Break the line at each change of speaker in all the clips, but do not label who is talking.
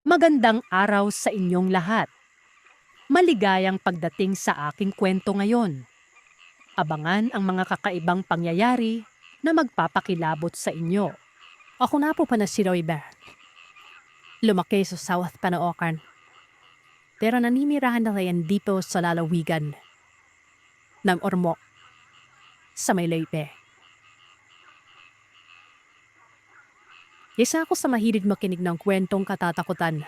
Magandang araw sa inyong lahat. Maligayang pagdating sa aking kwento ngayon. Abangan ang mga kakaibang pangyayari na magpapakilabot sa inyo. Ako na po pala si Roy Bear. Lumaki sa South Panoocan. Pero naninirahan na ngayon dito sa lalawigan ng Ormoc sa may Leyte. Isa ako sa mahilig makinig ng kwentong katatakutan.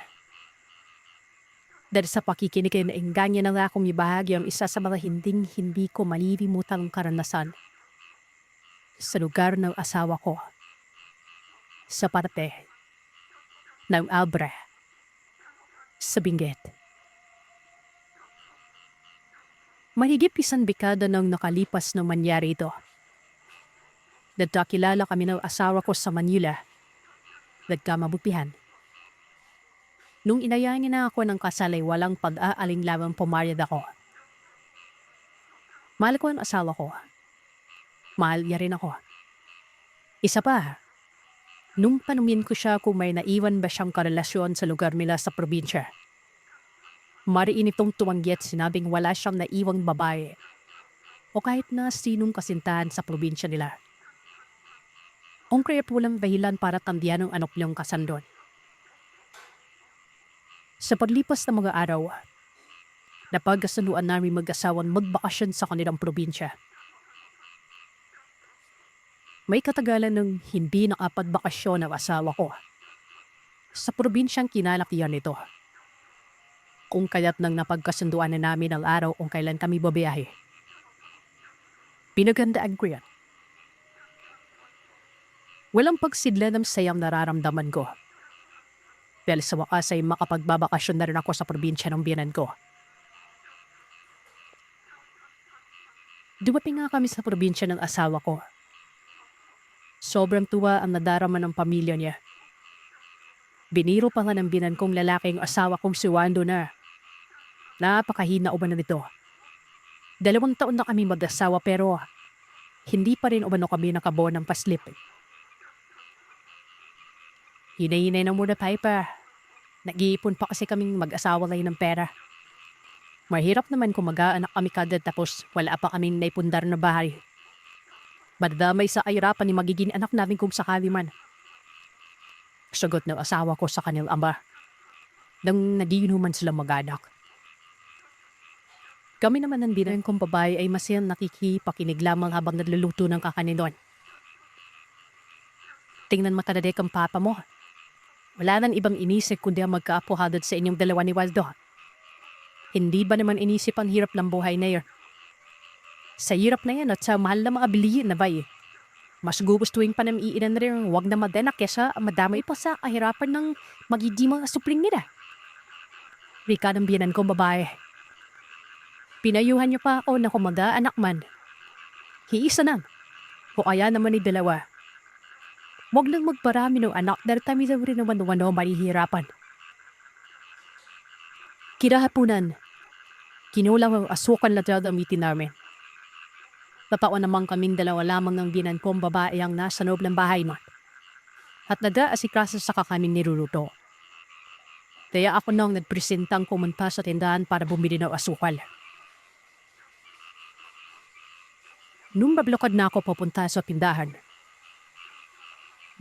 Dahil sa pakikinig ay naingganya na nga akong ibahagi ang isa sa mga hindi ko malilimutang karanasan sa lugar ng asawa ko, sa parte ng Albre, sa Benguet. Mahigit isang dekada nang nakalipas nang mangyari ito. Nagkakilala kami ng asawa ko sa Manila. Nagkamabutihan. Nung inayaan niya na ako ng kasal ay walang pag-aalinlangang pumayag ako. Mahal ko ang asawa ko. Mahal niya rin ako. Isa pa, nung panumin ko siya kung may naiwan ba siyang karelasyon sa lugar nila sa probinsya. Mariin itong tumanggi at sinabing wala siyang naiwang babae o kahit na sinong kasintahan sa probinsya nila. Ang kaya walang dahilan para tandiyan ng anak niyang kasandon. Sa paglipas ng mga araw, napagkasunduan namin mag-asawang magbakasyon sa kanilang probinsya. May katagalan ng hindi nakapagbakasyon ang asawa ko. Sa probinsyang kinalakihan nito. Kung kaya't nang napagkasunduan na namin ang araw kung kailan kami babiyahe. Pinagandaan ko yan. Walang pagsidla ng sayang nararamdaman ko. Dahil sa wakas ay makapagbabakasyon na rin ako sa probinsya ng biyanan ko. Dumating nga kami sa probinsya ng asawa ko. Sobrang tuwa ang nadarama ng pamilya niya. Biniro pa nga ng biyanan kong lalaki ang asawa kong si Wando na. Napakahina umano nito. 2 taon na kami mag-asawa pero hindi pa rin umano kami nakabuo ng paslip. Hinay-hinay na muna tayo pa. Nag-iipon pa kasi kaming mag-asawa lang ng pera. Mahirap naman kung mag-aanak kami kada tapos wala pa kaming naipundar na bahay. Madadamay sa kahirapan ni magiging anak namin kung sakali man. Sagot ng asawa ko sa kanilang ama. Nang nagiinuman sila mag-anak. Kami naman ng bilang kong babae ay masayang nakikipakinig lamang habang nagluluto ng kakanin. Tingnan mo talaga ang papa mo. Wala nang ibang inisip kundi ang magkaapuhadod sa inyong dalawa ni Waldo. Hindi ba naman inisip ang hirap ng buhay na yun? Sa hirap na yan at sa mahal na mga bilihin na bay. Mas gugustuhin pa ng iinan na rin huwag na madanak kesa madamay pa sa kahirapan ng magiging mga supling nila. Rika ng biyanan kong babae. Pinayuhan niyo pa ako na kung mag-aanak man. Hiisa na. O kaya naman ni dalawa. Huwag lang magparami ng anak dahil kami daw rin naman mahihirapan. Kinahapunan, kinulang ang asukan na gagamitin namin. Napao naman kaming dalawa lamang ng biyanan kong babae ang nasa loob ng bahay mo. At nag-aasikasa sa kaming niluluto. Kaya ako nang nagpresentang pumunta sa tindahan para bumili ng asukal. Nung mablokad na ako papunta sa tindahan,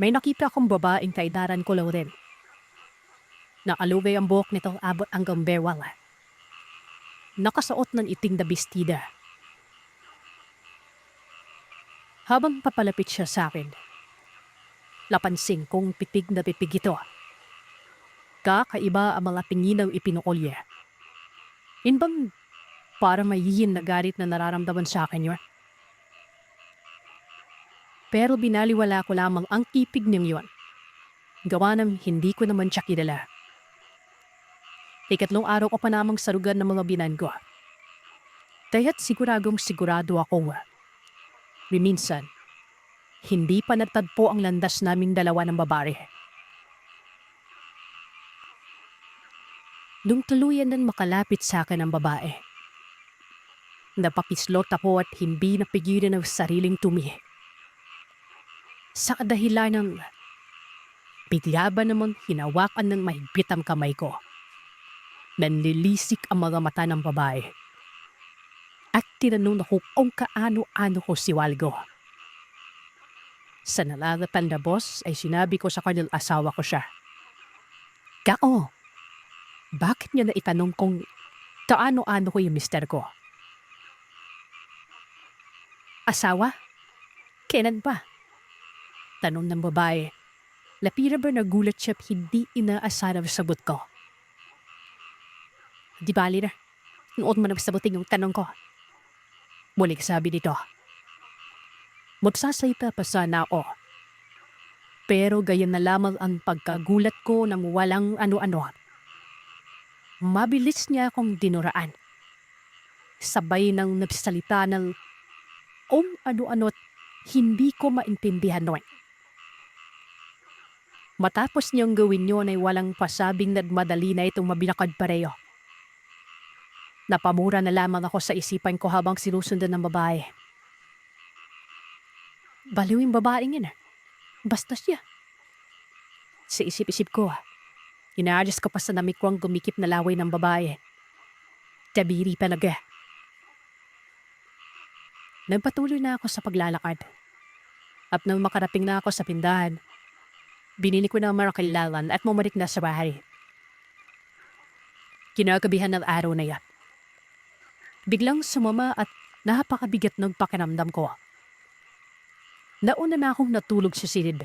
may nakita akong babaeng kaidaran ko lang rin. Nakalugay ang buhok nito abot hanggang bewang. Nakasuot ng iting na bestida. Habang papalapit siya sa akin, napansin kong pitig na pipig ito. Kakaiba ang mga pinginang ipinukulya. Inbang para mayihin na galit na nararamdaman sa akin yun. Pero binaliwala ko lamang ang kipig niyang yun. Gawa ng hindi ko naman siya kilala. Ikatlong araw ko pa namang sarugan ng mga binan ko. Kaya't sigurado ako. Minsan, hindi pa natagpo ang landas naming dalawa ng babae. Nung tuluyan nang makalapit sa akin ang babae, napakislot ako at hindi napigilan ang sariling tumi. Sa kadahilan ng Bigla ba naman hinawakan ng mahigpit ang kamay ko. Nanlilisik ang mga mata ng babae. At tinanong ako kung kaano-ano ko si Waldo. Sa nalalapan na boss ay sinabi ko sa kanyang asawa ko siya. Kao, bakit niya na itanong kung kaano-ano ko yung mister ko? Asawa? Kailan ba? Tanong ng babae. Lapira ba nagulat siya hindi inaasahan ang sagot ko? Di bali na. Noon mo nagsabutin yung tanong ko. Muling sabi nito. Magsasalita pa sana ako. Pero gayon na lamang ang pagkagulat ko ng walang ano-ano. Mabilis niya akong dinuraan. Sabay nang nagsalita ng ano-ano't hindi ko maintindihan noon. Matapos niyang gawin yun ay walang pasabing madali na itong mabinakad pareho. Napamura na lamang ako sa isipan ko habang sinusundan ng babae. Baliw yung babaeng yun. Basta siya. Sa isip-isip ko, inaadjust ko pa sa namik ko ang gumikip na laway ng babae. Tabiri talaga. Nagpatuloy na ako sa paglalakad. At nang makarating na ako sa pindahan, binili ko na ang marakilalan at bumalik na sa bahay. Kinagabihan ng araw na yan. Biglang sumama at napakabigat ng pakiramdam ko. Nauna na akong natulog sa silid.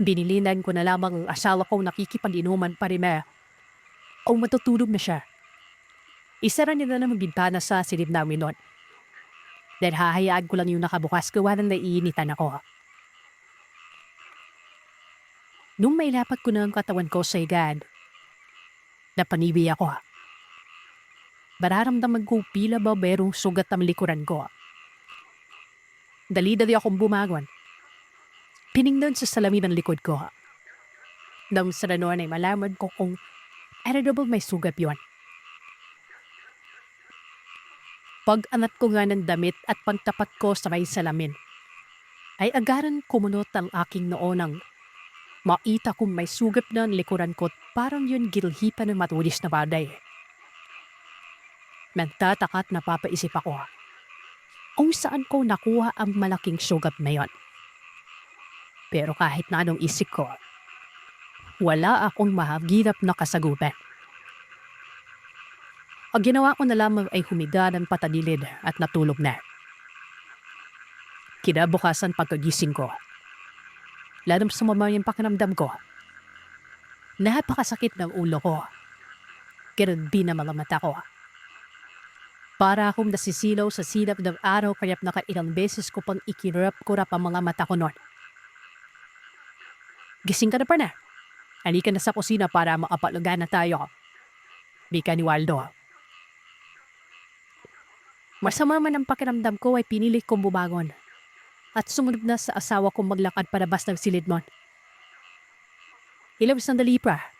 Binilinan ko na lamang ang asawa kong nakikipag-inuman pa rin kung matutulog na siya. Isara niya na naman bintana sa silid namin noon. Dahil hahayaan ko lang yung nakabukas gawa ng naiinitan ako. Nung mailapat ko na ang katawan ko sa higaan, napanibi ako. Mararamdaman ko pila ba merong sugat ang likuran ko. Dali-dali akong bumangon. Piningnan sa salamin ng likod ko. Nang sa noon ay malaman ko kung ba may sugat yon. Pag-anat ko nga ng damit at pagtapat ko sa may salamin, ay agaran kumunot ang aking noo nang makita kong may sugat na ang likuran ko at parang yun gilhipan ng matulis na baday. Nagtataka at napapaisip ako kung saan ko nakuha ang malaking sugat na yon. Pero kahit na anong isip ko, wala akong mahagirap na kasagutan. Ang ginawa ko na lamang ay humiga ng patagilid at natulog na. Kinabukasan pagkagising ko, lalong sumama yung pakiramdam ko. Napakasakit ng ulo ko. Ganun din ang mga mata ko. Para akong nasisilaw sa silap ng araw kaya't nakailang beses ko pang ikirap-kurap ang mga mata ko noon. Gising ka na pa na. Halika na sa kusina para makapalugan na tayo. Bika ni Waldo. Masama man ang pakiramdam ko ay pinilit kong bumangon. At sumunod na sa asawa kong maglakad palabas ng silid mon. Ilang sandali pa.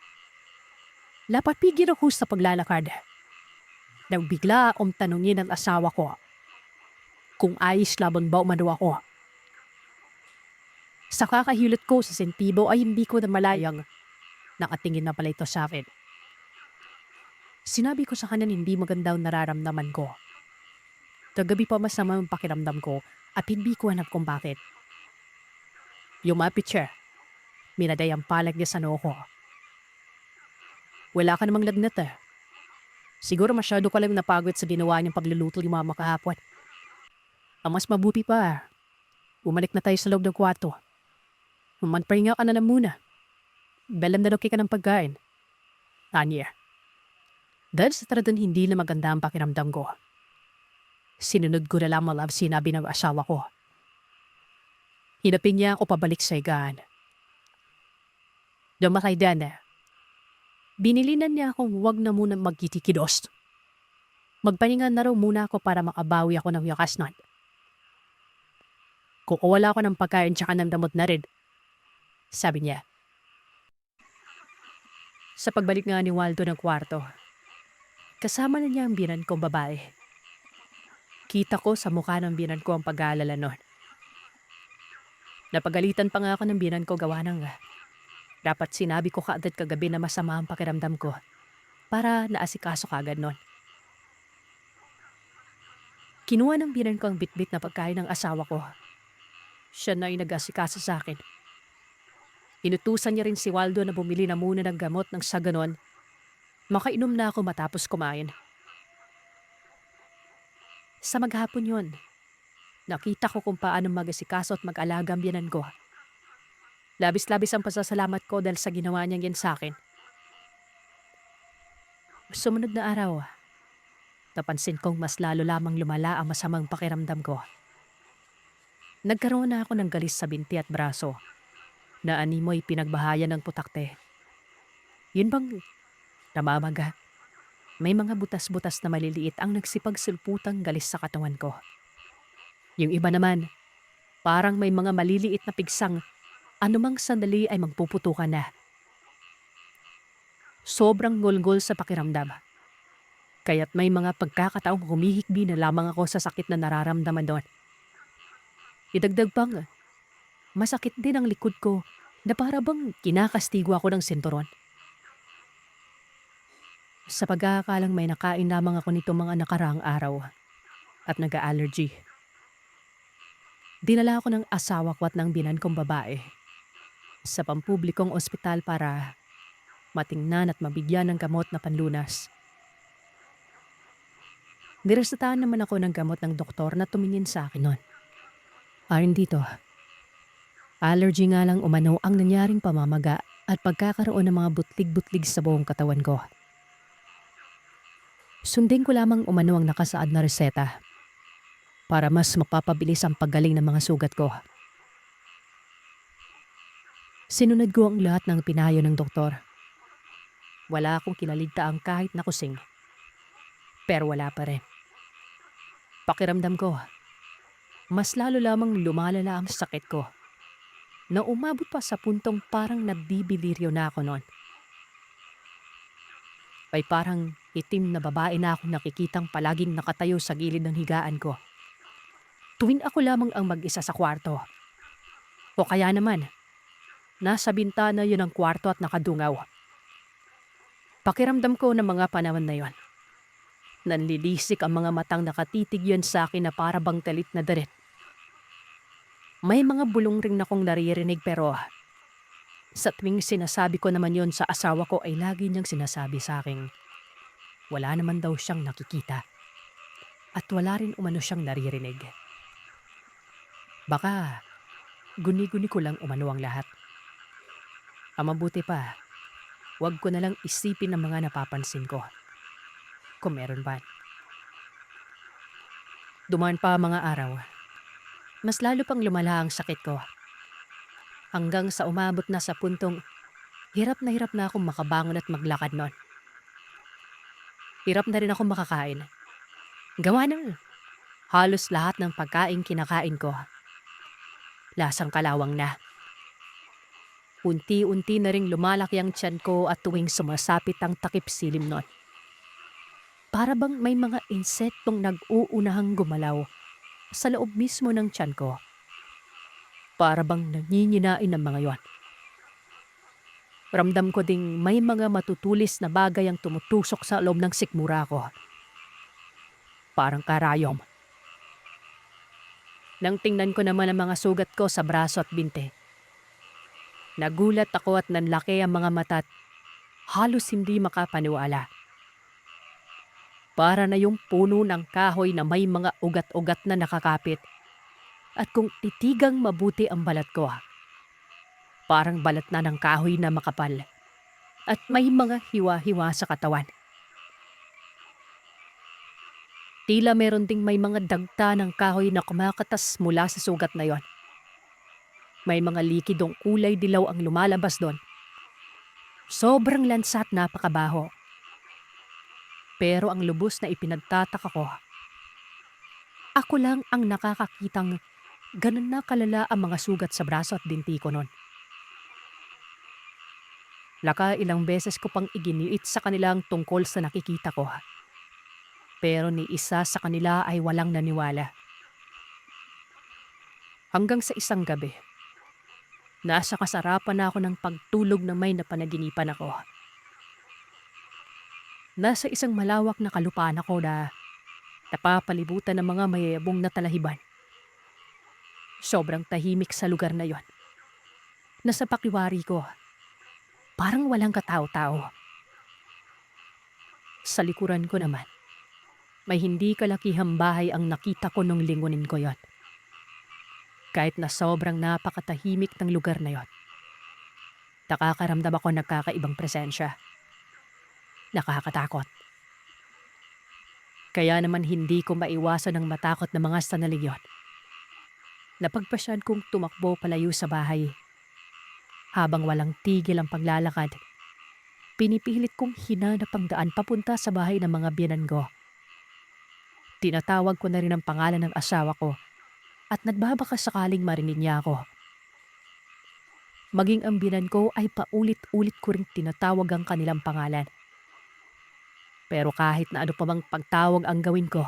Lapapigil ako sa paglalakad. Nang bigla akong tanungin ng asawa ko kung ayos laban ba umano ako. Sa kakahilot ko sa sentibo ay hindi ko na malayang nakatingin na pala ito sa akin. Sinabi ko sa kanya hindi maganda ang nararamdaman ko. Tagabi pa masama ang pakiramdam ko at hindi ko hanap kung bakit. Lumapit siya. Minaday ang palag niya sa noo ko. Wala ka namang lagnat eh. Siguro masyado ka lang napagod sa ginawa niyang pagluluto ni mama kahapon. Ang mas mabuti pa, bumalik na tayo sa loob ng kwarto. Manpahinga ka na muna. Belam na ka ng pagkain. Anya. Dahil sa talagang hindi na maganda ang pakiramdam ko, sinunod ko na lamang ang sinabi ng asawa ko. Hinapin niya ako pabalik sa higaan. Dumakay Dana. Binilinan niya akong huwag na muna magkitikidos. Magpahinga na raw muna ako para makabawi ako ng yakas nun. Kukuwala ako ng pagkain tsaka ng damot na rin, sabi niya. Sa pagbalik nga ni Waldo ng kwarto, kasama na niya ang binan kong babae. Kita ko sa mukha ng binan ko ang pag-aalala nun. Napagalitan pa nga ako ng binan ko gawa ng Dapat sinabi ko kaagad kagabi na masama ang pakiramdam ko para naasikaso kaagad nun. Kinuha ng binan ko ang bitbit na pagkain ng asawa ko. Siya na ay nag-asikaso sa akin. Inutusan niya rin si Waldo na bumili na muna ng gamot nang sa ganon, makainom na ako matapos kumain. Sa maghapon yon, nakita ko kung paano mag-asikaso at mag-alaga ang biyanan ko. Labis-labis ang pasasalamat ko dahil sa ginawa niyang yan sa akin. Sumunod na araw, napansin kong mas lalo lamang lumala ang masamang pakiramdam ko. Nagkaroon na ako ng galis sa binti at braso na animoy pinagbahayan ng putakte. Yun bang namamaga? May mga butas-butas na maliliit ang nagsipagsulputang galis sa katawan ko. Yung iba naman, parang may mga maliliit na pigsang anumang sandali ay magpuputukan na. Sobrang ngulngol sa pakiramdam. Kaya't may mga pagkakataong humihikbi na lamang ako sa sakit na nararamdaman doon. Idagdag pang, masakit din ang likod ko na para bang kinakastigo ako ng sinturon. Sa pagkakakalang may nakain lamang ako nito mga nakaraang araw at nag-allergy. Dinala ako ng asawa ko at ng binan kong babae sa pampublikong ospital para matingnan at mabigyan ng gamot na panlunas. Niresetahan naman ako ng gamot ng doktor na tumingin sa akin noon. Ayon dito, allergy nga lang umano ang nangyaring pamamaga at pagkakaroon ng mga butlig-butlig sa buong katawan ko. Sundin ko lamang umano ang nakasaad na reseta para mas mapapabilis ang paggaling ng mga sugat ko. Sinunod ko ang lahat ng pinayo ng doktor. Wala akong kinaligtaang kahit na kusing. Pero wala pa rin. Pakiramdam ko, mas lalo lamang lumalala ang sakit ko na umabot pa sa puntong parang nabibiliryo na ako noon. May parang itim na babae na akong nakikitang palaging nakatayo sa gilid ng higaan ko. Tuwing ako lamang ang mag-isa sa kwarto. O kaya naman, nasa bintana yun ang kwarto at nakadungaw. Pakiramdam ko ng mga panahon na yon. Nanlilisik ang mga matang nakatitig yun sa akin na para bang talit na darit. May mga bulong ring na kong naririnig pero sa tuwing sinasabi ko naman yon sa asawa ko ay lagi niyang sinasabi sa akin, wala naman daw siyang nakikita at wala rin umano siyang naririnig. Baka guni-guni ko lang umano ang lahat. Ang mabuti pa, wag ko na lang isipin ang mga napapansin ko. Kung meron ba. Dumaan pa ang mga araw. Mas lalo pang lumala ang sakit ko. Hanggang sa umabot na sa puntong hirap na akong makabangon at maglakad nun. Hirap na rin akong makakain. Gawa ng halos lahat ng pagkain kinakain ko. Lasang kalawang na. Unti-unti na ring lumalaki ang tiyan ko at tuwing sumasapit ang takip silim nun. Para bang may mga insektong nag-uunahang gumalaw sa loob mismo ng tiyan ko. Para bang nanginginain ng mga yon. Ramdam ko ding may mga matutulis na bagay ang tumutusok sa loob ng sikmura ko. Parang karayom. Nang tingnan ko naman ang mga sugat ko sa braso at binte. Nagulat ako at nanlaki ang mga mata at halos hindi makapaniwala. Para na yung puno ng kahoy na may mga ugat-ugat na nakakapit. At kung titigang mabuti ang balat ko, parang balat na ng kahoy na makapal. At may mga hiwa-hiwa sa katawan. Tila meron ding may mga dagta ng kahoy na kumakatas mula sa sugat na yon. May mga likidong kulay dilaw ang lumalabas doon. Sobrang lansa at napakabaho. Pero ang lubos na ipinagtataka ko, ako lang ang nakakakitang ganun na kalala ang mga sugat sa braso at binti ko noon. Laka ilang beses ko pang iginiit sa kanilang tungkol sa nakikita ko. Pero ni isa sa kanila ay walang naniwala. Hanggang sa isang gabi, Nasa kasarapan na ako ng pagtulog na may napanaginipan ako. Nasa isang malawak na kalupaan ako na napapalibutan ng mga mayayabong na talahiban. Sobrang tahimik sa lugar na yon. Nasa pakiwari ko, parang walang katao-tao. Sa likuran ko naman, may hindi kalakihang bahay ang nakita ko nung lingunin ko yon. Kahit na sobrang napakatahimik ng lugar na yon, nakakaramdam ako ng kakaibang presensya. Nakakatakot. Kaya naman hindi ko maiwasan ang matakot na mga sanaling yon. Napagpasyan kong tumakbo palayo sa bahay. Habang walang tigil ang paglalakad, pinipilit kong hinanap ang daan papunta sa bahay ng mga biyenan ko. Tinatawag ko na rin ang pangalan ng asawa ko at nagbabaka sakaling marinig niya ako. Maging ang biyenan ko ay paulit-ulit ko ring tinatawag ang kanilang pangalan. Pero kahit na ano pa bang pagtawag ang gawin ko,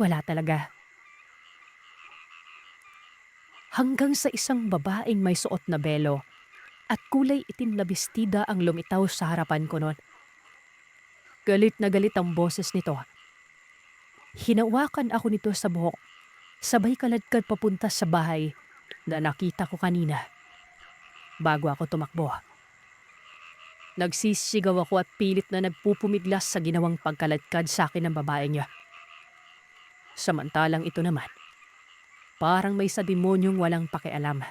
wala talaga. Hanggang sa isang babaeng may suot na belo at kulay itim na bestida ang lumitaw sa harapan ko noon. Galit na galit ang boses nito. Hinawakan ako nito sa buhok, sabay kaladkad papunta sa bahay na nakita ko kanina bago ako tumakbo. Nagsisigaw ako at pilit na nagpupumiglas sa ginawang pagkaladkad sa akin ng babae niya. Samantalang ito naman, parang may sa demonyong walang pakialam.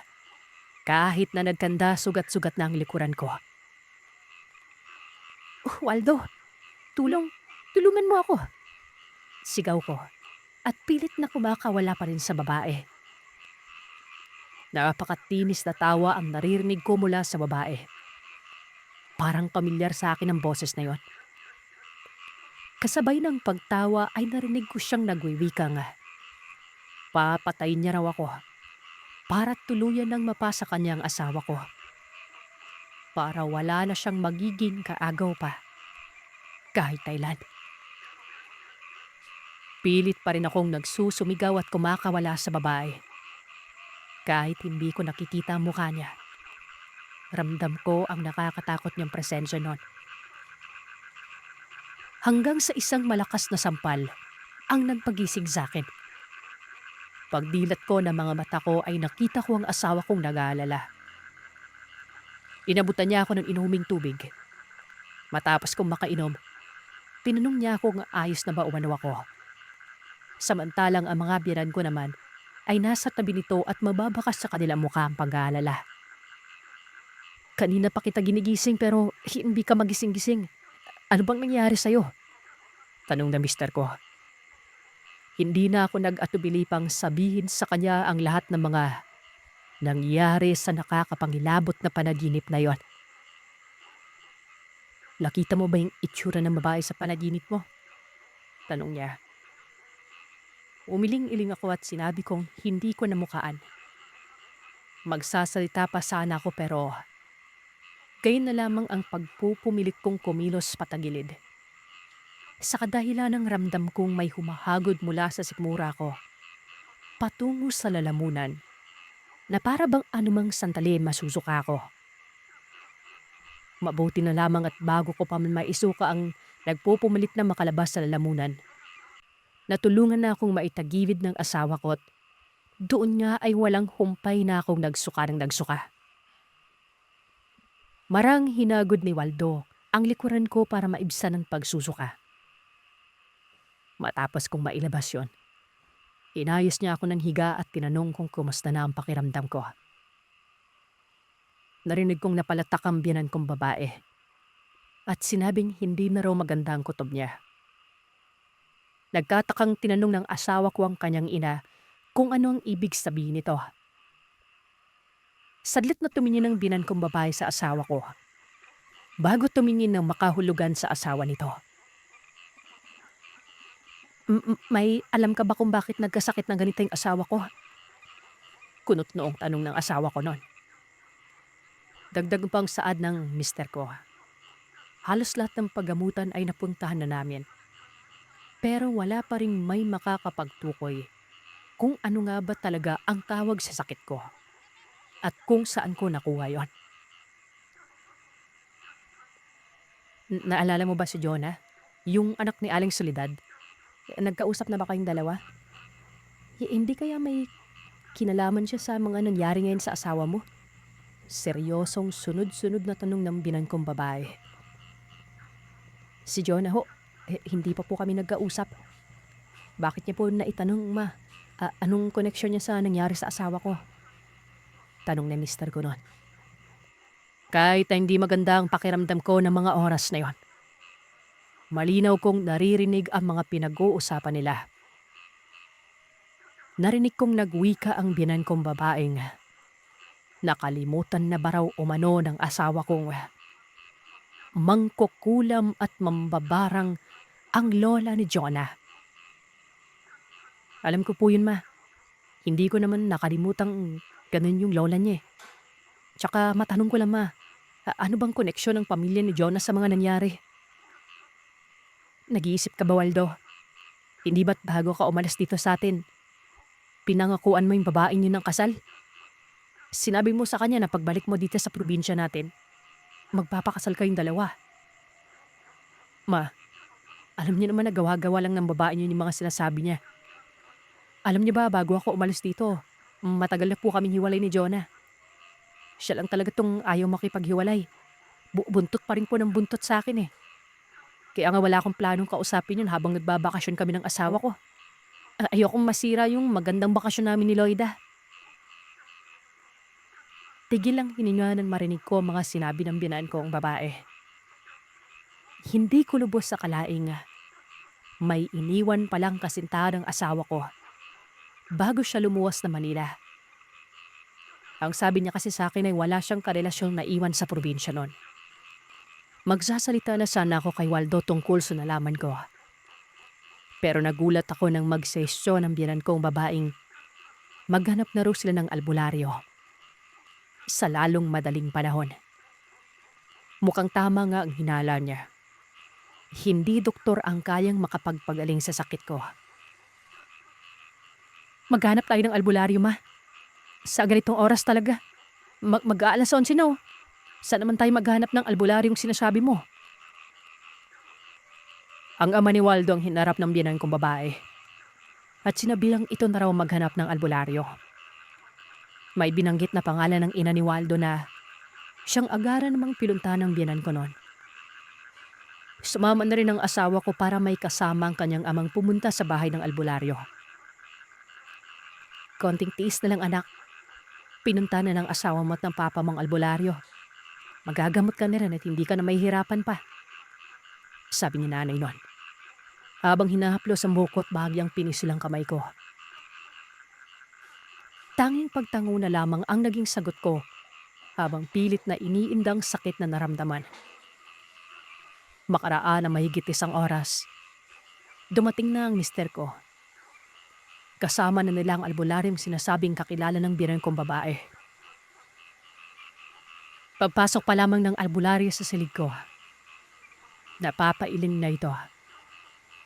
Kahit na nagkanda sugat-sugat na ang likuran ko. Waldo, tulungan mo ako. Sigaw ko at pilit na kumakawala pa rin sa babae. Napakatinis na tawa ang naririnig ko mula sa babae. Parang pamilyar sa akin ang boses na yon. Kasabay ng pagtawa ay narinig ko siyang nagwiwikang, papatayin niya raw ako para tuluyan ng mapasa kanyang asawa ko. Para wala na siyang magiging kaagaw pa kahit kailan. Pilit pa rin akong nagsusumigaw at kumakawala sa babae. Kahit hindi ko nakikita ang mukha niya, ramdam ko ang nakakatakot niyang presensya nun. Hanggang sa isang malakas na sampal ang nagpagising sa akin. Pagdilat ko ng mga mata ko ay nakita ko ang asawa kong nag-aalala. Inabutan niya ako ng inuming tubig. Matapos kong makainom, tinanong niya ako kung ayos na ba umano ako. Samantalang ang mga biyenan ko naman ay nasa tabi nito at mababakas sa kanilang mukha ang pag-aalala. Kanina pa kita ginigising pero hindi ka magising-gising. Ano bang nangyari sa'yo? Tanong na mister ko. Hindi na ako nag-atubili pang sabihin sa kanya ang lahat ng mga nangyari sa nakakapangilabot na panaginip na yon. Nakita mo ba yung itsura ng babae sa panaginip mo? Tanong niya. Umiling-iling ako at sinabi kong hindi ko namukaan. Magsasalita pa sana ako pero gayon na lamang ang pagpupumilit kong kumilos patagilid. Sa kadahilan ng ramdam kong may humahagod mula sa sikmura ko, patungo sa lalamunan, na para bang anumang sandali masusuka ko. Mabuti na lamang at bago ko pa man maisuka ang nagpupumilit na makalabas sa lalamunan, natulungan na akong maitagilid ng asawa ko at doon nga ay walang humpay na akong nagsuka ng nagsuka. Marang hinagod ni Waldo ang likuran ko para maibsan ang pagsusuka. Matapos kong mailabas yon, inayos niya ako ng higa at tinanong kung kumusta na ang pakiramdam ko. Narinig kong napalatak ang biyenan kong babae at sinabing hindi na raw maganda ang kutob niya. Nagkatakang tinanong ng asawa ko ang kanyang ina kung ano ang ibig sabihin nito. Sadlit na tumingin ang biyenan kong babae sa asawa ko bago tumingin ng makahulugan sa asawa nito. May alam ka ba kung bakit nagkasakit ng ganito yung asawa ko? Kunot noong tanong ng asawa ko noon. Dagdag pang saad ng mister ko. Halos lahat ng paggamutan ay napuntahan na namin. Pero wala pa ring may makakapagtukoy kung ano nga ba talaga ang tawag sa sakit ko. at kung saan ko nakuha yon. Naalala mo ba si Jonah? Yung anak ni Aling Soledad? Nagkausap na ba kayong dalawa? Hindi kaya may kinalaman siya sa mga nangyari ngayon sa asawa mo? Seryosong sunod-sunod na tanong ng binan kong babae. Si Jonah ho, hindi pa po kami nagkausap. Bakit niya po naitanong, ma? Anong koneksyon niya sa nangyari sa asawa ko? Tanong ni mister ko noon. Kahit na hindi maganda ang pakiramdam ko ng mga oras na yon, malinaw kong naririnig ang mga pinag-uusapan nila. Narinig kong nagwika ang binan kong babaeng nakalimutan na ba raw umano ng asawa kong mangkukulam at mambabarang ang lola ni Jonah. Alam ko po yun, ma. Hindi ko naman nakalimutang ganun yung lola niya. Tsaka matanong ko lang, ma, ano bang koneksyon ng pamilya ni Jonah sa mga nangyari? Nag-iisip ka ba, Waldo? Hindi ba't bago ka umalis dito sa atin, pinangakuan mo yung babaeng yun ng kasal? Sinabi mo sa kanya na pagbalik mo dito sa probinsya natin, magpapakasal kayong dalawa. Ma, alam niyo naman na gawa-gawa lang ng babae niyo yung mga sinasabi niya. Alam niyo ba, bago ako umalis dito, matagal na po kaming hiwalay ni Jonah. Siya lang talaga tong ayaw makipaghiwalay. Buntot pa rin po ng buntot sa akin eh. Kaya nga wala akong planong kausapin yun habang nagbabakasyon kami ng asawa ko. Ayokong masira yung magandang bakasyon namin ni Loida. Tigil lang hininga nang marinig ko ang mga sinabi ng binaan kong babae. Hindi ko lubos sa kalaing may iniwan palang kasintahan ng asawa ko bago siya lumuwas na Manila. Ang sabi niya kasi sa akin ay wala siyang karelasyong naiwan sa probinsya nun. Magsasalita na sana ako kay Waldo tungkol sa nalaman ko. Pero nagulat ako nang magsesyon ng biyanan kong babaeng maghanap na raw sila ng albularyo sa lalong madaling panahon. Mukhang tama nga ang hinala niya. Hindi doktor ang kayang makapagpagaling sa sakit ko. Maghanap tayo ng albularyo, ma. Sa ganitong oras talaga. Mag-aalas 11 na. Saan naman tayo maghanap ng albularyong sinasabi mo? Ang ama ni Waldo ang hinarap ng biyanan kong babae. At sinabilang ito na raw maghanap ng albularyo. May binanggit na pangalan ng ina ni Waldo na siyang agaran namang pilunta ng biyanan ko noon. Sumama na rin ang asawa ko para may kasama ang kanyang amang pumunta sa bahay ng albularyo. Konting tiis na lang, anak. Pinunta na ng asawa mo at ng papa mong albularyo. Magagamot ka na rin at hindi ka na mahihirapan pa. Sabi ni nanay noon. Habang hinahaplos ang buko at bahagyang pinisilang kamay ko. Tanging pagtango na lamang ang naging sagot ko habang pilit na iniindang sakit na naramdaman. Makaraan na mahigit 1 oras, dumating na ang mister ko. Kasama na nila ang albularyong sinasabing kakilala ng biyanan kong babae. Pagpasok pa lamang ng albularyo sa silid ko, napapailing na ito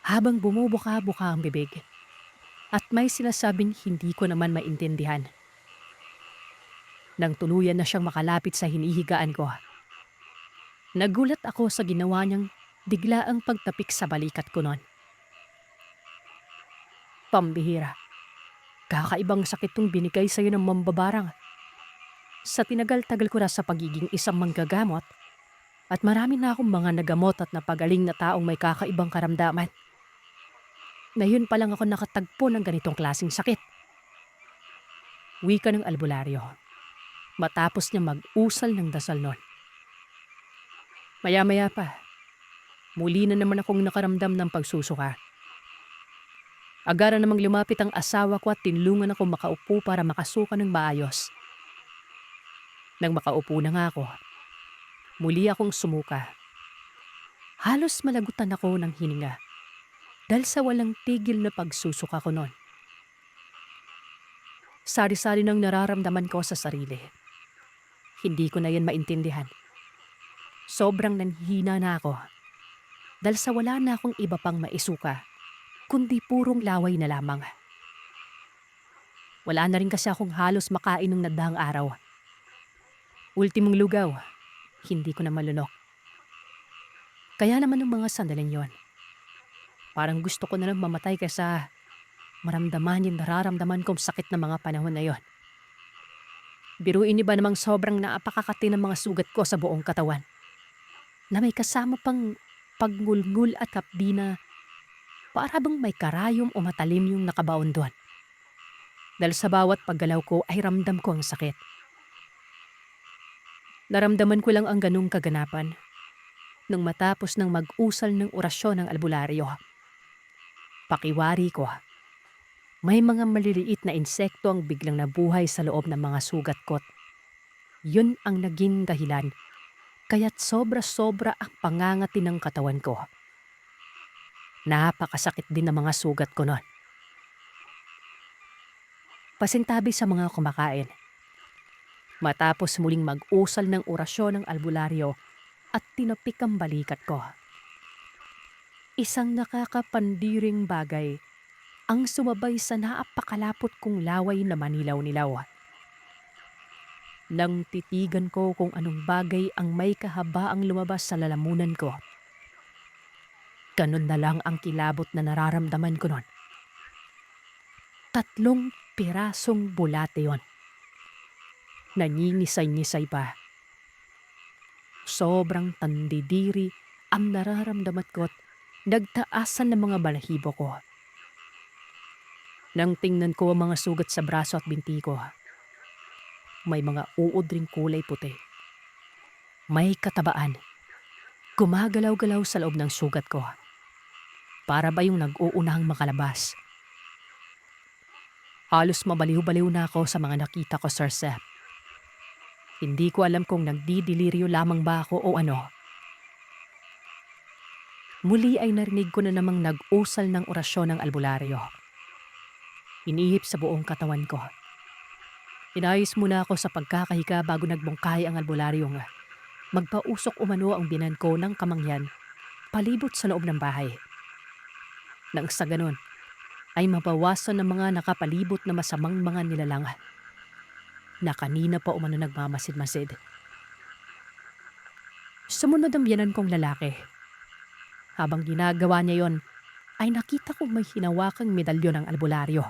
habang bumubuka-buka ang bibig. At may sinasabing hindi ko naman maintindihan. Nang tuluyan na siyang makalapit sa hinihigaan ko, nagulat ako sa ginawa niyang biglaang pagtapik sa balikat ko noon. Pambihira. Kakaibang sakit tong binigay sa'yo ng mambabarang. Sa tinagal-tagal ko na sa pagiging isang manggagamot, at marami na akong mga nagamot at napagaling na taong may kakaibang karamdaman. Ngayon pa lang ako nakatagpo ng ganitong klaseng sakit. Wika ng albularyo. Matapos niya mag-usal ng dasal noon. Maya-maya pa, muli na naman akong nakaramdam ng pagsusuka. Agara namang lumapit ang asawa ko at tinulungan ako makaupo para makasuka ng maayos. Nang makaupo na nga ako, muli akong sumuka. Halos malagutan ako ng hininga dahil sa walang tigil na pagsusuka ko noon. Sari-sari ng nararamdaman ko sa sarili. Hindi ko na yan maintindihan. Sobrang nanhihina na ako dahil sa wala na akong iba pang maisuka kundi purong laway na lamang. Wala na rin kasi akong halos makain ng nagdaang araw Ultimong lugaw, hindi ko na malunok. Kaya naman ng mga sandaling yon, parang gusto ko na lang mamatay kaysa maramdaman yung nararamdaman kong sakit na mga panahon na yon. Biruin niyo ba namang sobrang naapakakati ng mga sugat ko sa buong katawan, na may kasama pang pagngulngul at kapdi na para bang may karayom o matalim yung nakabaon doon. Dahil sa bawat paggalaw ko ay ramdam ko ang sakit. Naramdaman ko lang ang ganung kaganapan nung matapos ng mag-usal ng orasyon ng albularyo. Pakiwari ko, may mga maliliit na insekto ang biglang nabuhay sa loob ng mga sugat ko. Yun ang naging dahilan kaya't sobra-sobra ang pangangati ng katawan ko. Napakasakit din ng mga sugat ko noon. Pasintabi sa mga kumakain. Matapos muling mag-usal ng orasyon ng albularyo at tinapik ang balikat ko. Isang nakakapandiring bagay ang sumabay sa naapakalapot kong laway na manilaw-nilaw. Nang titigan ko kung anong bagay ang may kahabaang lumabas sa lalamunan ko, ganun na lang ang kilabot na nararamdaman ko noon. 3 pirasong bulate yon. Nangingisay-nisay pa. Sobrang tandidiri ang nararamdaman ko't nagtaasan ng mga balahibo ko. Nang tingnan ko ang mga sugat sa braso at binti ko, may mga uod ring kulay puti. May katabaan. Gumagalaw-galaw sa loob ng sugat ko. Para ba yung nag-uunahang makalabas? Halos mabaliw-baliw na ako sa mga nakita ko, Sir Seth. Hindi ko alam kung nagdidiliryo lamang ba ako o ano. Muli ay narinig ko na namang nag-usal ng orasyon ng albularyo. Inihip sa buong katawan ko. Inayos muna ako sa pagkakahiga bago nagbungkahi ang albularyong magpausok umano ang binan ko ng kamangyan palibot sa loob ng bahay. Nang sa ganon, ay mabawasan ng mga nakapalibot na masamang mga nilalang na kanina pa umano nagmamasid-masid. Sumunod ang biyanan kong lalaki. Habang ginagawa niya yon, ay nakita kong may hinawakang medalyon ng albularyo.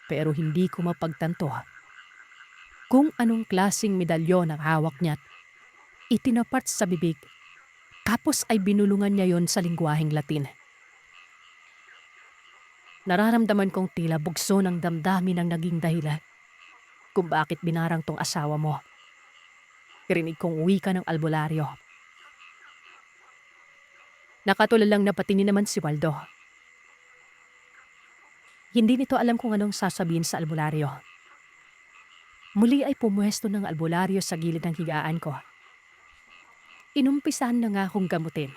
Pero hindi ko mapagtanto kung anong klaseng medalyon ang hawak niya. Itinapat sa bibig, tapos ay binulungan niya yon sa lingwaheng Latin. Nararamdaman kong tila bugso ng damdamin ang naging dahilan kung bakit binarang tong asawa mo. Rinig kong wika ng albularyo. Nakatulalang napatingin naman si Waldo. Hindi nito alam kung anong sasabihin sa albularyo. Muli ay pumuesto ng albularyo sa gilid ng higaan ko. Inumpisahan na nga akong gamutin.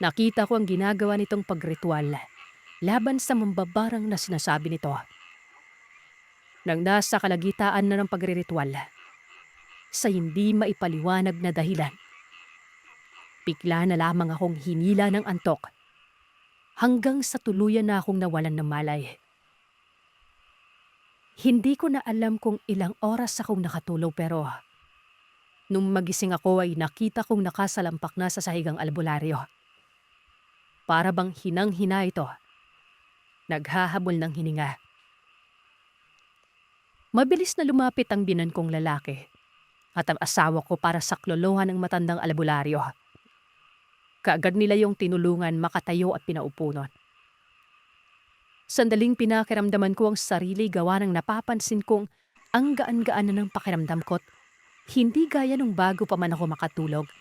Nakita ko ang ginagawa nitong pagritual laban sa mambabarang na sinasabi nito. Nang nasa kalagitaan na ng pagriritual, sa hindi maipaliwanag na dahilan, bigla na lamang akong hinila ng antok hanggang sa tuluyan na akong nawalan ng malay. Hindi ko na alam kung ilang oras akong nakatulog pero nung magising ako ay nakita kong nakasalampak na sa sahigang albularyo. Para bang hinang-hina ito. Naghahabol ng hininga. Mabilis na lumapit ang binan kong lalaki at ang asawa ko para saklolohan ng matandang albularyo. Kaagad nila yung tinulungan makatayo at pinaupo nun. Sandaling pinakiramdaman ko ang sarili gawa ng napapansin kong ang gaan-gaan na ng pakiramdam ko't hindi gaya nung bago pa man ako makatulog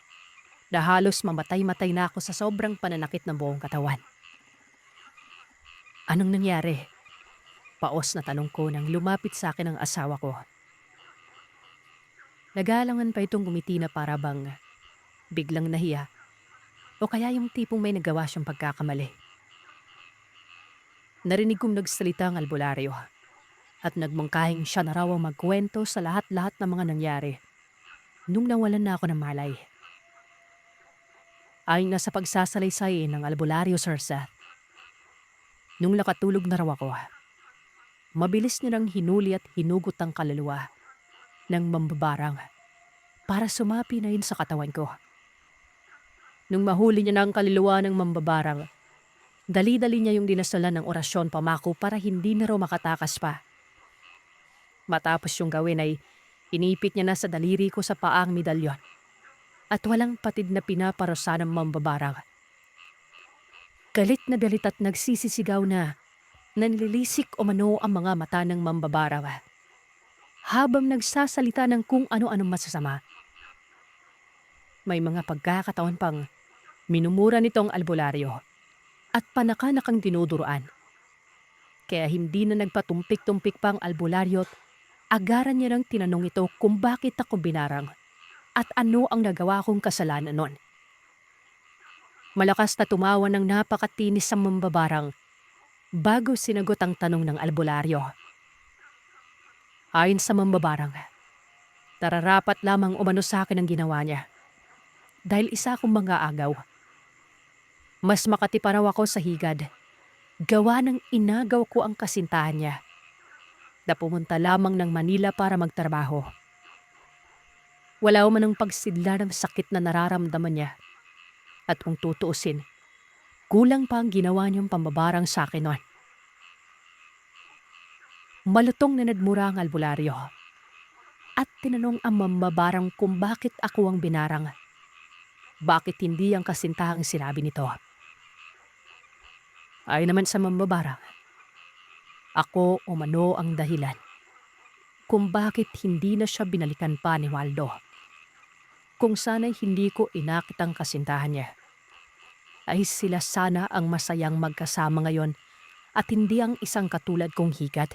na halos mamatay-matay na ako sa sobrang pananakit ng buong katawan. Anong nangyari? Paos na tanong ko nang lumapit sa akin ang asawa ko. Nagalangan pa itong ngumiti na para bang biglang nahiya o kaya yung tipong may nagawa siyang pagkakamali. Narinig kong nagsalita ang albularyo at nagmungkahing siya na raw ang magkwento sa lahat-lahat ng mga nangyari nung nawalan na ako ng malay. Ayon na sa pagsasalaysay ng albularyo, Sir Seth, nung nakatulog na raw ako, mabilis niya nang hinuli at hinugot ang kaluluwa ng mambabarang para sumapi na yun sa katawan ko. Nung mahuli niya na ang kaluluwa ng mambabarang, dali-dali niya yung dinasalan ng orasyon pamako para hindi na raw makatakas pa. Matapos yung gawin ay inipit niya na sa daliri ko sa paang medalyon at walang patid na pinaparusa ng mambabarang. Galit na galit at nagsisisigaw na nanlilisik o mano ang mga mata ng mambabarang habang nagsasalita ng kung ano-anong masasama. May mga pagkakataon pang minumura nitong albularyo at panakanakang dinuduruan. Kaya hindi na nagpatumpik-tumpik pa ang albularyo at agaran niya nang tinanong ito kung bakit ako binarang at ano ang nagawa kong kasalanan nun. Malakas na tumawa ng napakatinis sa mambabarang bago sinagot ang tanong ng albularyo. Ayon sa mambabarang, nararapat lamang umano sa akin ang ginawa niya dahil isa akong mga agaw. Mas makati pa raw ako sa higad, gawa ng inagaw ko ang kasintahan niya na pumunta lamang ng Manila para magtrabaho. Wala man ang pagsidla ng sakit na nararamdaman niya at kung tutuusin, kulang pa ang ginawa niyang pambabarang sa akin noon. Malutong na nagmura ang albularyo at tinanong ang mambabarang kung bakit ako ang binarang. Bakit hindi ang kasintahang sinabi nito? Ay naman sa mambabarang, ako umano ang dahilan kung bakit hindi na siya binalikan pa ni Waldo. Kung sana'y hindi ko inakit ang kasintahan niya, ay sila sana ang masayang magkasama ngayon at hindi ang isang katulad kong higad.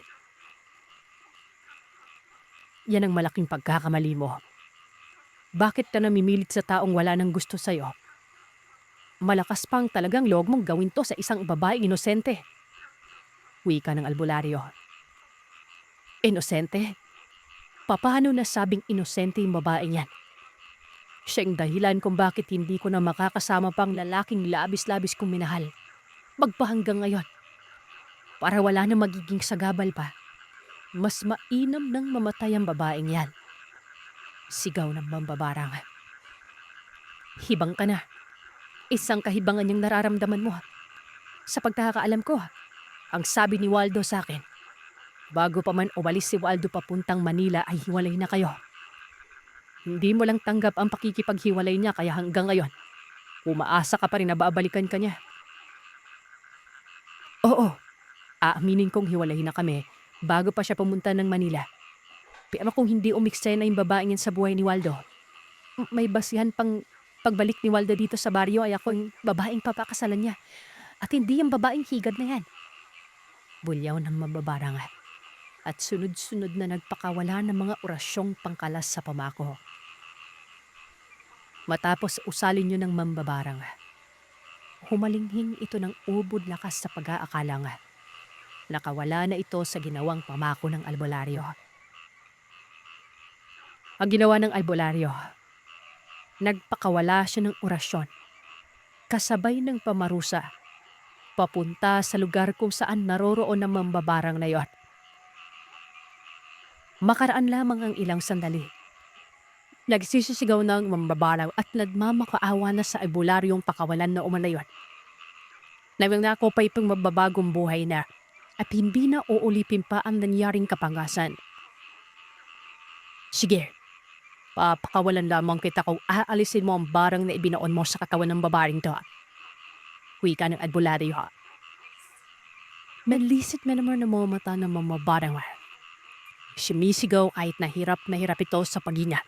Yan ang malaking pagkakamali mo. Bakit ka namimilit sa taong wala nang gusto sa'yo? Malakas pang talagang loob mong gawin to sa isang babaeng inosente. Wika ng albularyo. Inosente? Paano nasabing inosente yung babaeng yan? Siya ang dahilan kung bakit hindi ko na makakasama pang lalaking labis-labis kong minahal. Magpahanggang ngayon. Para wala na magiging sagabal pa. Mas mainam nang mamatay ang babaeng yan. Sigaw ng mambabarang. Hibang ka na. Isang kahibangan yung nararamdaman mo. Sa pagkakaalam ko, ang sabi ni Waldo sa akin, bago pa man umalis si Waldo papuntang Manila ay hiwalay na kayo. Hindi mo lang tanggap ang pakikipaghiwalay niya kaya hanggang ngayon, umaasa ka pa rin na babalikan ka niya. Oo, aaminin kong hiwalay na kami bago pa siya pumunta ng Manila. Pero kung hindi umiksena yung babaeng yan sa buhay ni Waldo, may basihan pang pagbalik ni Waldo dito sa baryo ay ako yung babaeng papakasalan niya at hindi yung babaeng higad na yan. Bulyaw ng mababarang at sunod-sunod na nagpakawala ng mga orasyong pangkalas sa pamako. Matapos usalin niyo ng mambabarang, humalinghing ito ng ubod lakas sa pag-aakalang. Nakawala na ito sa ginawang pamako ng albularyo. Ang ginawa ng albularyo, nagpakawala siya ng orasyon, kasabay ng pamarusa, papunta sa lugar kung saan naroroon ang mambabarang na yon. Makaraan lamang ang ilang sandali. Nagsisisigaw ng mambabarang at nagmamakaawa na sa albularyong pakawalan na umano yon. Nangako pa itong mababagong buhay na at hindi na uulipin pa ang nangyaring kapangasan. Sige, papakawalan lamang kita kung aalisin mo ang barang na ibinaon mo sa katawan ng babaeng to. Wika ng albularyo. Malisit na naman ang mga mata ng mamabarang. Sumisigaw kahit na hirap ito sa paghinga.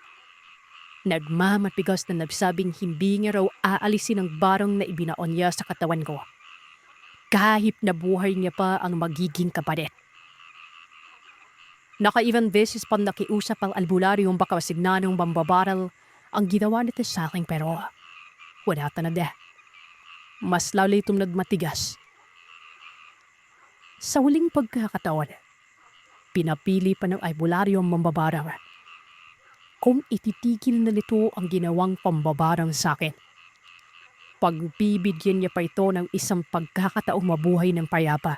Nagmamatigas na nagsabing hindi niya raw aalisin ang barang na ibinaon niya sa katawan ko. Kahit na buhay niya pa ang magiging kapalit. Naka-ilang beses pang nakiusap ang albularyong baka signanong mambabaral ang ginawa nito sa akin pero wala talaga. Mas lalo itong nagmatigas. Sa huling pagkakataon, pinapili pa ng albularyong mambabarang kung ititigil na nito ang ginawang pambabarang sa akin. Pagbibigyan niya pa ito ng isang pagkakataong mabuhay ng payapa.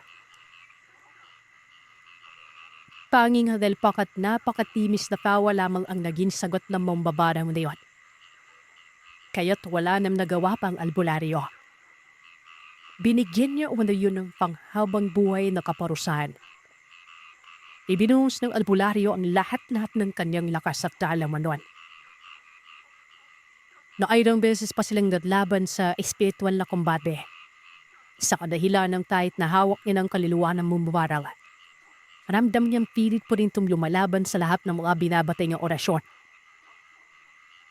Tanging dahil pakat napakatimis na tawa lamang ang naging sagot ng mambabarang na yun. Kaya't wala nang nagawa pang albularyo. Binigyan niya umano yun ng panghabang buhay na kaparusahan. Ibinuhos ng albularyo ang lahat-lahat ng kanyang lakas at kaalaman nun. Nakairang beses pa silang naglaban sa espiritual na kumbate. Sa kadahilan ng kahit na hawak niya ng kaluluwa ng mumbarang. Ramdam niyang pilit po rin lumalaban sa lahat ng mga binabatay niyang orasyon.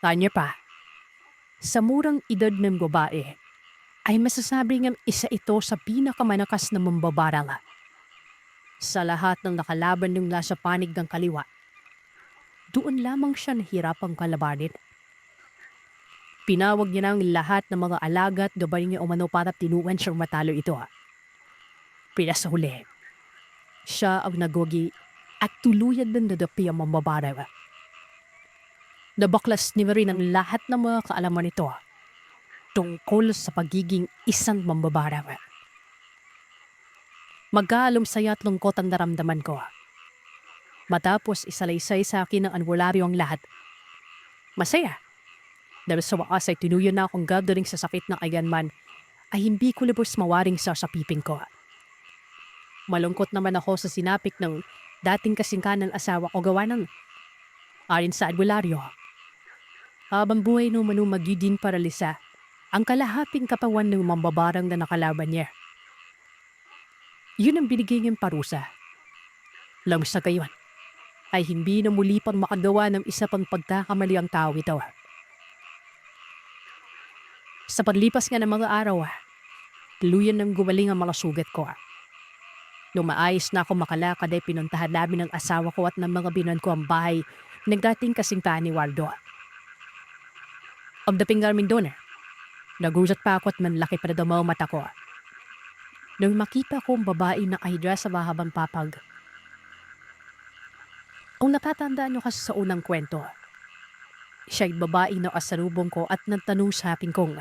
Kanya pa, sa murang edad ng babae, ay masasabi niyang isa ito sa pinakamanakas na mambabarang. Sa lahat ng nakalaban ng nasa panig ng kaliwa, doon lamang siya nahirapang kalabanin. Pinawag niya ng lahat ng mga alaga at gabay niya umano para tinuan siyang matalo ito. Pinasahuli. Siya ang nagogi at tuluyan ng nadapi ang mambabarang. Nabaklas niya rin ang lahat ng mga kaalaman nito tungkol sa pagiging isang mambabarang. Mag-aalom saya at lungkot ang naramdaman ko. Matapos isalaysay sa akin ng albularyo ang lahat. Masaya. Dahil sa wakas ay tinuyan na akong gagaling sa sakit ng ayanman ay hindi ko libos mawaring sasapipin ko. Malungkot naman ako sa sinapik ng dating kasingkan ng asawa ko gawa ng ayon sa albularyo. Habang buhay no manu magiging paralisa ang kalahating katawan ng mambabarang na nakalaban niya. Yun ang binigay niyang parusa. Lang sa gayon ay hindi na muli pang makagawa ng isa pang pagkakamali ang tao ito. Sa paglipas nga ng mga araw, tuluyan ng gumaling ang mga sugat ko. Nung maayos na ako makalakad ay pinuntahan namin ng asawa ko at ng mga binan ko ang bahay ng dating kasingtaan ni Waldo. Pagdating namin doon, nagulat pa ako at manlaki pa na dumaw mata ko. Nung makita ko ang babae na kahidra sa mahabang papag. Kung natatandaan niyo kasi sa unang kwento, siya'y babae na asalubong ko at nagtanong sa akin kong,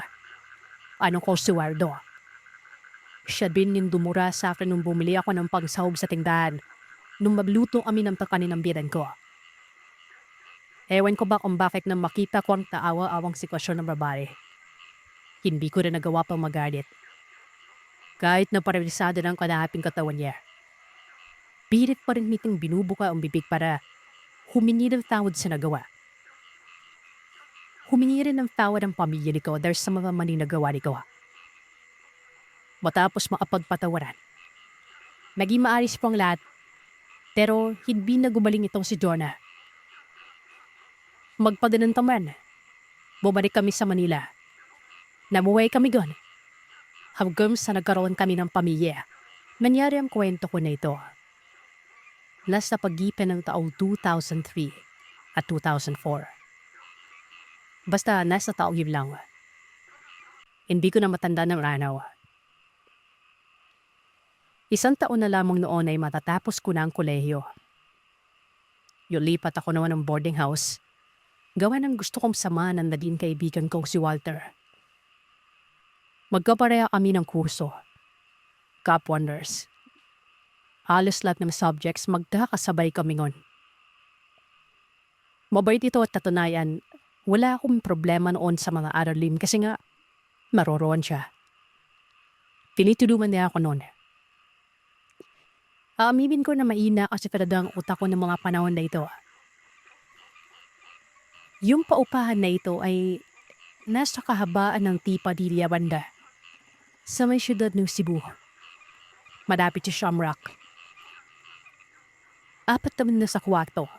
ano ko si Waldo? Siya din yung dumura sa akin nung bumili ako ng pangsahog sa tindahan nung magluto kami ng pagkanin ng biran ko. Ewan ko ba kung bakit nang makita ko ang taawa-awang sitwasyon ng babae. Hindi ko rin nagawa pang magalit. Kahit na paralisado ng kanahaping katawan niya. Pilit pa rin niting binubuka ang bibig para humingi ng tawad sa nagawa. Humingi rin ng tawad ang pamilya ni ko dahil sa mga mali na gawa ni ko. Matapos makapagpatawaran, naging maaris po ang lahat, pero hindi na gumaling itong si Jonah. Magpadanantaman, bumalik kami sa Manila. Namuhay kami doon. Hanggang sa nagkaroon kami ng pamilya. Nangyari ang kwento ko na ito. Nasa pagitan ng taong 2003 at 2004. Basta nasa taong yun lang. Hindi ko na matanda ng araw. Isang taon na lamang noon ay matatapos ko na ang kolehiyo. Yung lipat ako naman ng boarding house. Gawa ng gusto kong samahan ang naging kaibigan kong si Walter. Magkapareha kami ng kurso. Cup Wonders. Halos lahat ng subjects magkakasabay kami ngon. Mabait ito at katunayan, wala akong problema noon sa mga aralin kasi nga maroroon siya. Tinitulungan niya ako noon. Aaminin ko na mahina kasi talagang utak ko ng mga panahon na ito. Yung paupahan na ito ay nasa kahabaan ng Tipadilla banda sa may siyudad ng Cebu. Malapit sa Shamrock. 4 naman na sa kwarto.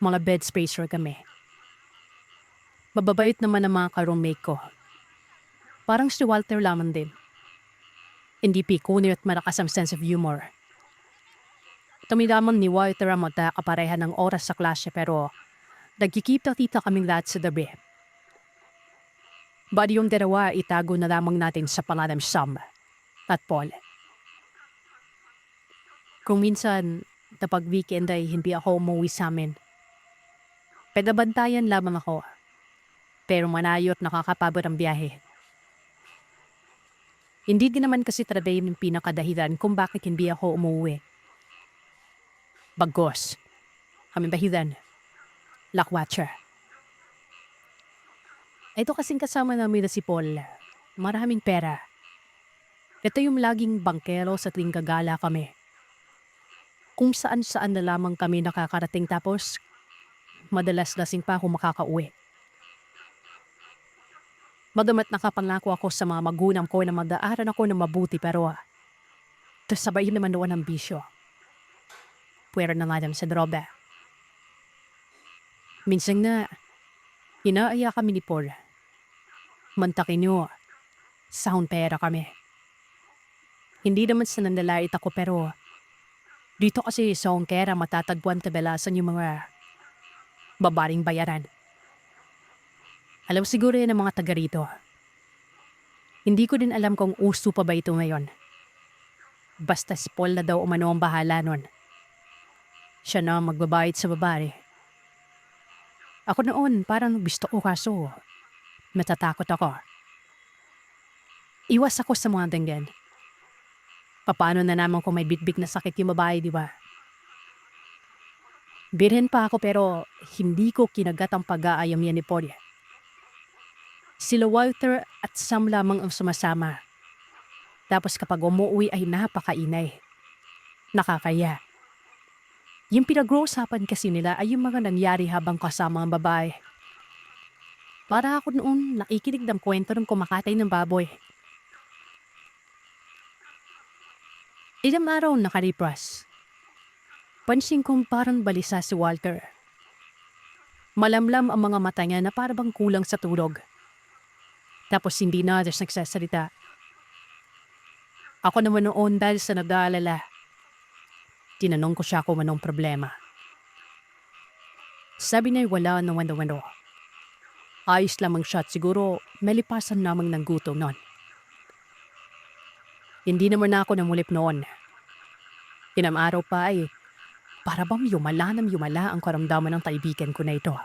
Mga bed spacer kami. Mababait naman ang mga ka-roommate ko. Parang si Walter lamang din. Hindi pikunir at malakas ang sense of humor. Tumidaman ni Walter ang magkakapareha ng oras sa klase pero nagkikita-kita kaming lahat sa gabi. Bali yung dalawa itago na lamang natin sa pangalan Sam at Paul. Kung minsan, kapag weekend ay hindi ako umuwi sa amin. Pedabantayan lamang ako. Pero manayo at nakakapagod ang biyahe. Hindi din naman kasi talaga yung pinakadahilan kung bakit hindi ako umuwi. Bagos. Kami bahidan. Lockwatcher. Ito kasing kasama namin na si Paul. Maraming pera. Ito yung laging bangkero sa tuwing gagala kami. Kung saan-saan na lamang kami nakakarating tapos madalas lasing pa ako makakauwi. Madamat nakapangako ako sa mga magulang ko na magdaaran ako ng mabuti pero sabay naman noon ang bisyo. Puwera na nga dyan sa droga. Minsan na, inaaya kami ni Paul. Mantakin nyo, sound pera kami. Hindi naman sa nandalait ako pero dito kasi sa Ongkera matatagpuan tabelasan yung mga babaring bayaran. Alam siguro yan ang mga taga rito. Hindi ko din alam kung uso pa ba ito ngayon. Basta si Paul na daw umano ang bahala nun. Siya na ang magbabayad sa babae. Ako noon parang gusto ko kaso natatakot ako. Iwas ako sa mga ganyan. Paano na naman kung may bitbit na sakit yung babae, di ba? Birhen pa ako pero hindi ko kinagat ang pag-aayam yan ni Paul. Sila Walter at Sam lamang ang sumasama. Tapos kapag umuwi ay napakainay. Nakakaya. Yung pinag-uusapan kasi nila ay yung mga nangyari habang kasama ang babae. Para ako noon nakikinig ng kwento ng kumakatay ng baboy. Ilang araw nakalipas. Pansin kong parang balisa si Walter. Malamlam ang mga mata niya na parang kulang sa tulog. Tapos hindi na nagsasalita. Ako naman noon dahil sa nag-aalala. Tinanong ko siya kung anong problema. Sabi niya wala naman. Ayos lamang siya at siguro malipasan namang ng gutom noon. Hindi naman ako namulip noon. Kinamaraw pa ay para bang yumala ang karamdaman ng kaibigan ko na ito.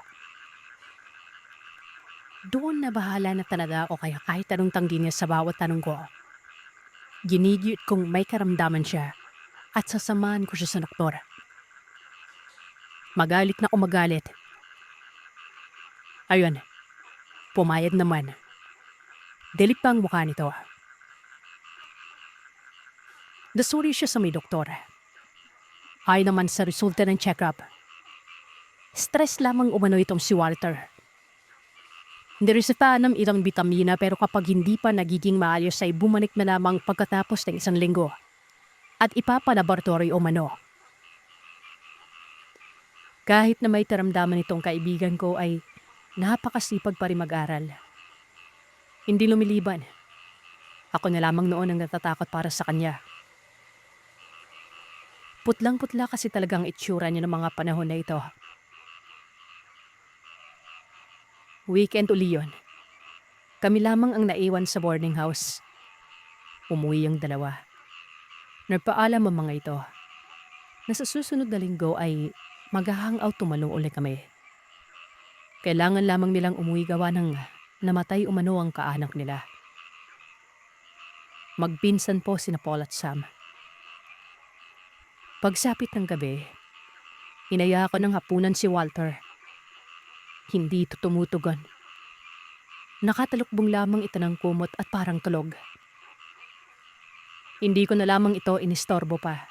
Doon na bahala na talaga ako kaya kahit anong tanggi niya sa bawat tanong ko. Ginigit kong may karamdaman siya at sasamahan ko siya sa doktor. Magalit na ako magalit. Ayun, pumayag naman. Dilit pa ang mukha nito. Dasuri siya sa may doktor. Ay naman sa resulta ng check-up. Stress lamang umano itong si Walter. Niresetahan ng ilang bitamina pero kapag hindi pa nagiging maayos ay bumalik na lamang pagkatapos ng 1 linggo. At ipapalaboratory umano. Kahit na may taramdaman itong kaibigan ko ay napakasipag pa rin mag-aral. Hindi lumiliban. Ako na lamang noon ang natatakot para sa kanya. Putlang-putla kasi talagang itsura niya ng mga panahon na ito. Weekend uli yun. Kami lamang ang naiwan sa boarding house. Umuwi ang dalawa. Nagpaalam ang mga ito. Na sa susunod na linggo ay mag-hangout tumalo ulit kami. Kailangan lamang nilang umuwi gawa ng namatay umano ang kaanak nila. Magpinsan po sina Paul at Sam. Pagsapit ng gabi, inaya ko ng hapunan si Walter. Hindi ito tumutugon. Nakatalukbong lamang ito ng kumot at parang tulog. Hindi ko na lamang ito inistorbo pa.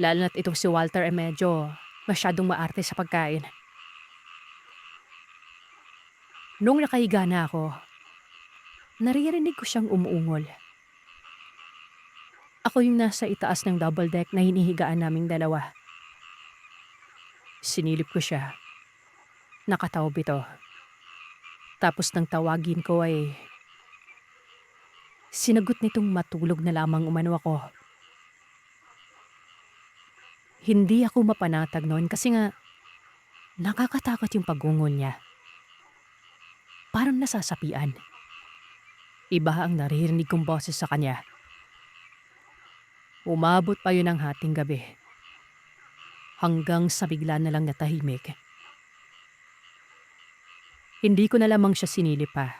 Lalo na't itong si Walter ay medyo masyadong maarte sa pagkain. Nung nakahiga na ako, naririnig ko siyang umuungol. Ako yung nasa itaas ng double deck na hinihigaan naming dalawa. Sinilip ko siya. Nakatawag ito. Tapos nang tawagin ko ay sinagot nitong matulog na lamang umano ako. Hindi ako mapanatag noon kasi nga nakakatakot yung pagungol niya. Parang nasasapian. Iba ang naririnig kong boses sa kanya. Umabot pa yun ang hating gabi. Hanggang sa bigla na lang natahimik. Hindi ko na lamang siya sinilip pa.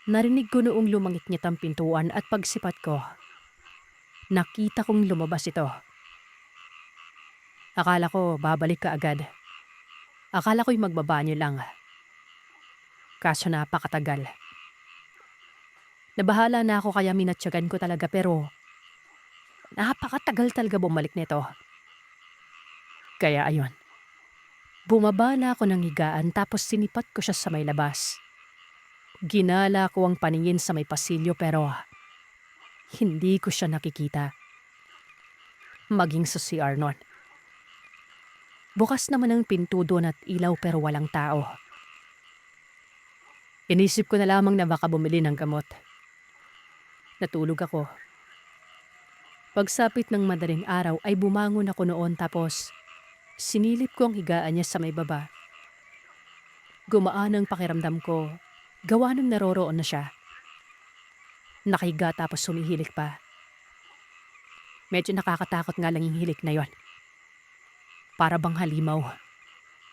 Narinig ko noong lumangit-ngit ang pintuan at pagsipat ko, nakita kong lumabas ito. Akala ko babalik ka agad. Akala ko'y magbabanyo lang. Kaso napakatagal. Nabahala na ako kaya minatyagan ko talaga pero napakatagal talaga bumalik nito. Kaya ayun. Bumaba na ako ng higaan tapos sinipat ko siya sa may labas. Ginala ko ang paningin sa may pasilyo pero hindi ko siya nakikita. Maging sa CR nun. Bukas naman ang pinto doon at ilaw pero walang tao. Inisip ko na lamang na baka bumili ng gamot. Natulog ako. Pagsapit ng madaling araw ay bumangon ako noon tapos sinilip ko ang higaan niya sa may baba. Gumaan ang pakiramdam ko. Gawa nung naroroon na siya. Nakahiga tapos humihilik pa. Medyo nakakatakot nga lang yung hilik na yon. Para bang halimaw.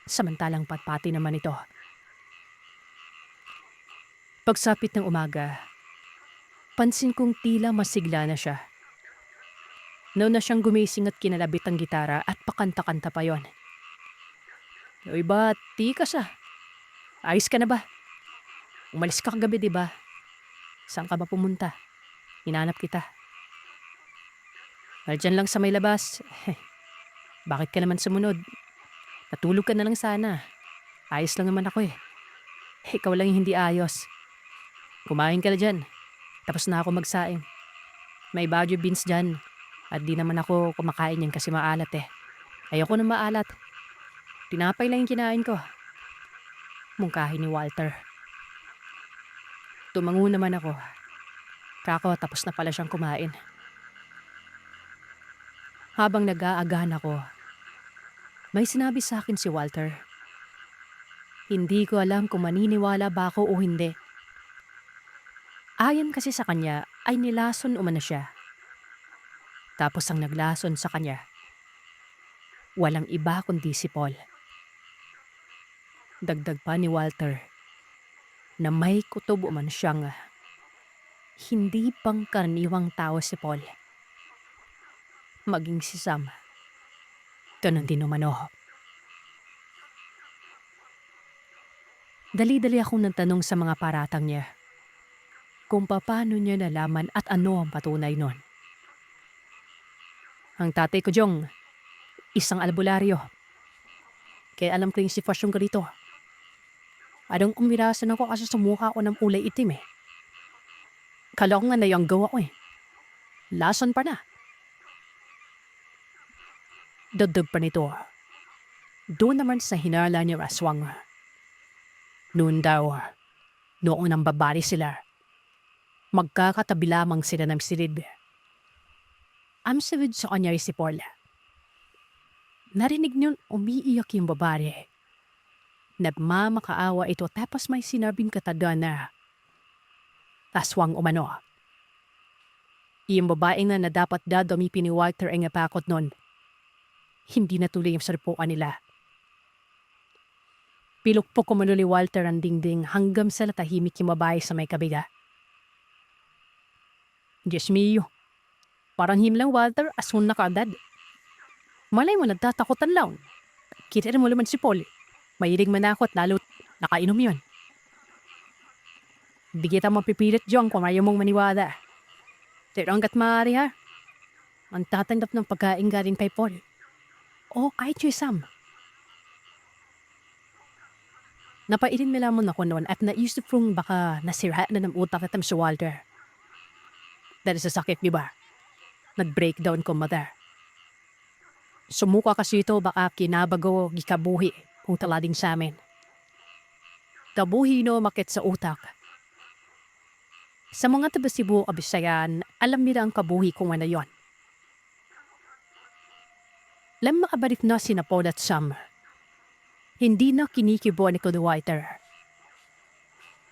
Samantalang patpati naman ito. Pagsapit ng umaga, pansin kong tila masigla na siya. Noon na siyang gumising at kinalabit ang gitara at pakanta-kanta pa yon. Uy ba, tikas ah. Ayos ka na ba? Umalis ka kagabi diba? Saan ka ba pumunta? Hinanap kita. Dyan lang sa may labas. Bakit ka naman sumunod? Natulog ka na lang sana. Ayos lang naman ako eh. Ikaw lang yung hindi ayos. Kumain ka na dyan. Tapos na ako magsaing. May baguio beans dyan. At di naman ako kumakain yan kasi maalat eh. Ayoko na maalat. Tinapay lang yung kinain ko. Mungkahin ni Walter. Tumango naman ako. Kako tapos na pala siyang kumain. Habang nag-aagahan ako, may sinabi sa akin si Walter. Hindi ko alam kung maniniwala ba ako o hindi. Ayon kasi sa kanya ay nilason umano siya. Tapos ang naglason sa kanya, walang iba kundi si Paul. Dagdag pa ni Walter na may kutob umano siyang hindi pangkaraniwang tao si Paul. Maging si Sam. Ganun din umano. Dali-dali akong nagtanong sa mga paratang niya kung paano niya nalaman at ano ang patunay nun. Ang tatay ko, Jong, isang albularyo. Kaya alam ko yung sitwasyon ko dito. Adong umirasan ako kasi sumukha ko ng kulay itim eh. Kala ko nga na yung gawa ko eh. Lason pa na. Dagdag pa nito. Doon naman sa hinala ni Aswang. Noon daw, noong nang babari sila, magkakatabi lamang sila ng silid. Ang silid sa kanya si Paul. Narinig niyon umiiyak yung babae. Nagmamakaawa ito tapos may sinabing katanda na Aswang umano. Yung babaeng na dapat dadamipin ni Walter ay napakot nun. Hindi natuloy yung sarpuan nila. Pilukpok kumano ni Walter ang dingding hanggang sa natahimik yung babae sa may kabila. Diyos mio, parang himlang Walter asun na kaagad. Malay mo nagtatakutan lang. Kita mo naman si Paul. Mahilig manakot lalo't nakainom yun. Di kita mapipilit Jong kung ayaw mong maniwala. Pero hanggat maaari ha, ang tatanggap ng pagkain galing kay Paul. O kahit yung Sam. Napairin mo lamang ako noon at naisip kong baka nasira na ng utak at si Walter. Dahil sa sakit, di ba? Nag-breakdown ko mother. Sumuka kasi ito baka kinabago gikabuhi kung talading sa amin. Tabuhi no makit sa utak. Sa mga taga-Cebu Kabisayan, alam nila ang kabuhi kung ano yon. Lam makabalik na si Paul at Sam. Hindi na kinikibo ni Walter.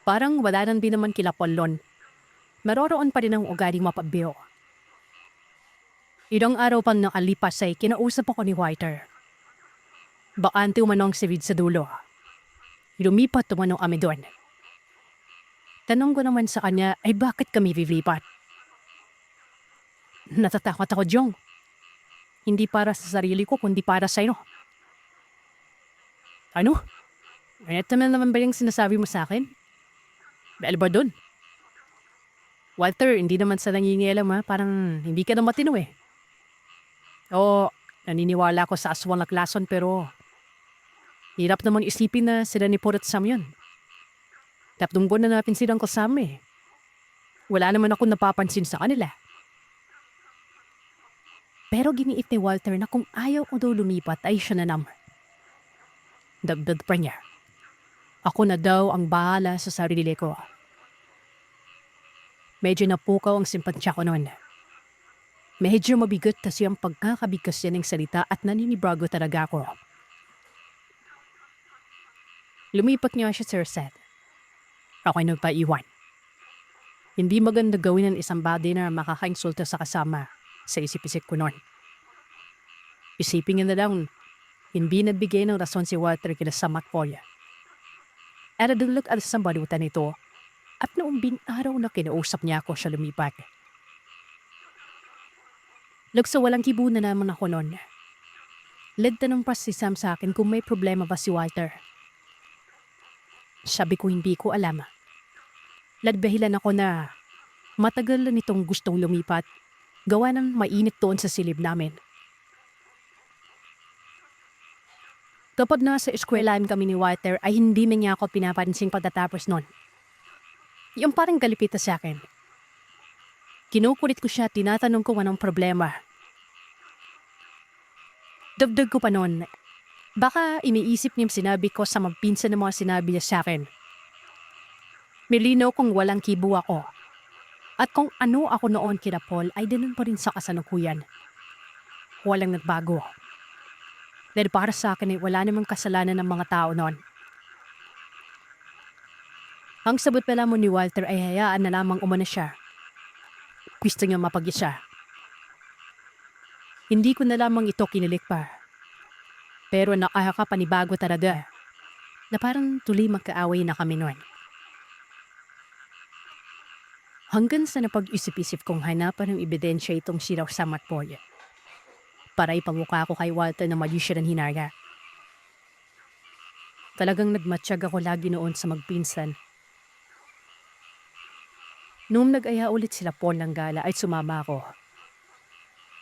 Parang wala nang din naman kila Paulon. Maroroon pa rin ang ugaling mapabiyo. Ilang araw pang nakalipas ay kinausap ako ni Walter. Bakante umanong si Vid sa dulo. Lumipat umanong kami doon. Tanong ko naman sa kanya ay bakit kami lilipat? Natatakot ako, Jong. Hindi para sa sarili ko, kundi para sa iyo. Ano? Ito na naman ba yung sinasabi mo sa akin? Dahil ba dun? Walter, hindi naman sa nangingialam ha. Parang hindi ka na matino eh. Oo, naniniwala ako sa aswang na klason pero hirap naman isipin na sila ni Purot Sam yun. Tatlong buwan na natin silang kasama eh. Wala naman ako napapansin sa kanila. Pero giniit ni Walter na kung ayaw ko daw lumipat ay siya na naman. Dagdag pa niya. Ako na daw ang bahala sa sarili ko. Medyo napukaw ang simpansya ko noon. Medyo mabigat kasi ang pagkakabigkas niya ng salita at naninibago talaga ako. Lumipat niya siya, Sir Seth. Ako'y nagpaiwan. Hindi maganda gawin ng isang body na makakainsulta sa kasama sa isip-isip ko noon. Isipin niya na lang, hindi nagbigay ng rason si Walter kila sa Macpoya. At nadulog at sa balutan nito at noong araw na kinausap niya ako siya lumipat. Lugso walang kibo na naman ako noon. Led tanong pa si Sam sa akin kung may problema ba si Walter. Sabi ko hindi ko alam. Ladbahilan ako na matagal na nitong gustong lumipat gawa ng mainit doon sa silib namin. Kapag nasa eskwelahan kami ni Walter ay hindi na niya ako pinapansin pagtatapos nun. Yung parang galipita sa akin. Kinukulit ko siya, tinatanong ko anong problema. Dagdag ko pa noon, baka iniisip niyang sinabi ko sa magpinsan ng mga sinabi niya sa akin. Milinaw kung walang kibo ako. At kung ano ako noon kina Paul ay ganun pa rin sa kasalukuyan. Walang nagbago. Dahil para sa akin ay wala namang kasalanan ng mga tao noon. Ang sabot pala mo ni Walter ay hayaan na lamang umana siya. Gusto niya mapag-isa. Hindi ko na lamang ito kinilik pa. Pero nakakapanibago talaga na parang tuloy magkaaway na kami noon. Hanggang sa napag-isip-isip kong hanapan ng ebidensya itong si Sam Macpoya. Para ipamukha ko kay Walter na mali siya ng hinarga. Talagang nagmatsyag ako lagi noon sa magpinsan. Noong nag-aya ulit sila Paul ng gala ay sumama ako.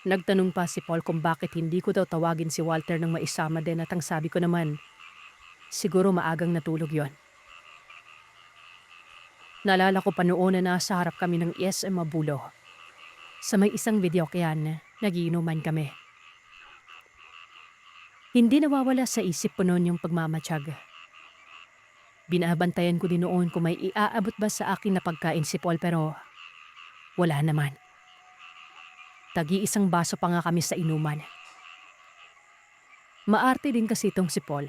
Nagtanong pa si Paul kung bakit hindi ko daw tawagin si Walter nang maisama din at ang sabi ko naman, siguro maagang natulog yon. Naalala ko pa noon na nasa harap kami ng SM Mabulo. Sa may isang video kyan, nagiinuman kami. Hindi nawawala sa isip ko noon yung pagmamatsyag. Binabantayan ko din noon kung may iaabot ba sa akin na pagkain si Paul pero wala naman. Tagi-isang baso pa nga kami sa inuman. Maarte din kasi itong si Paul.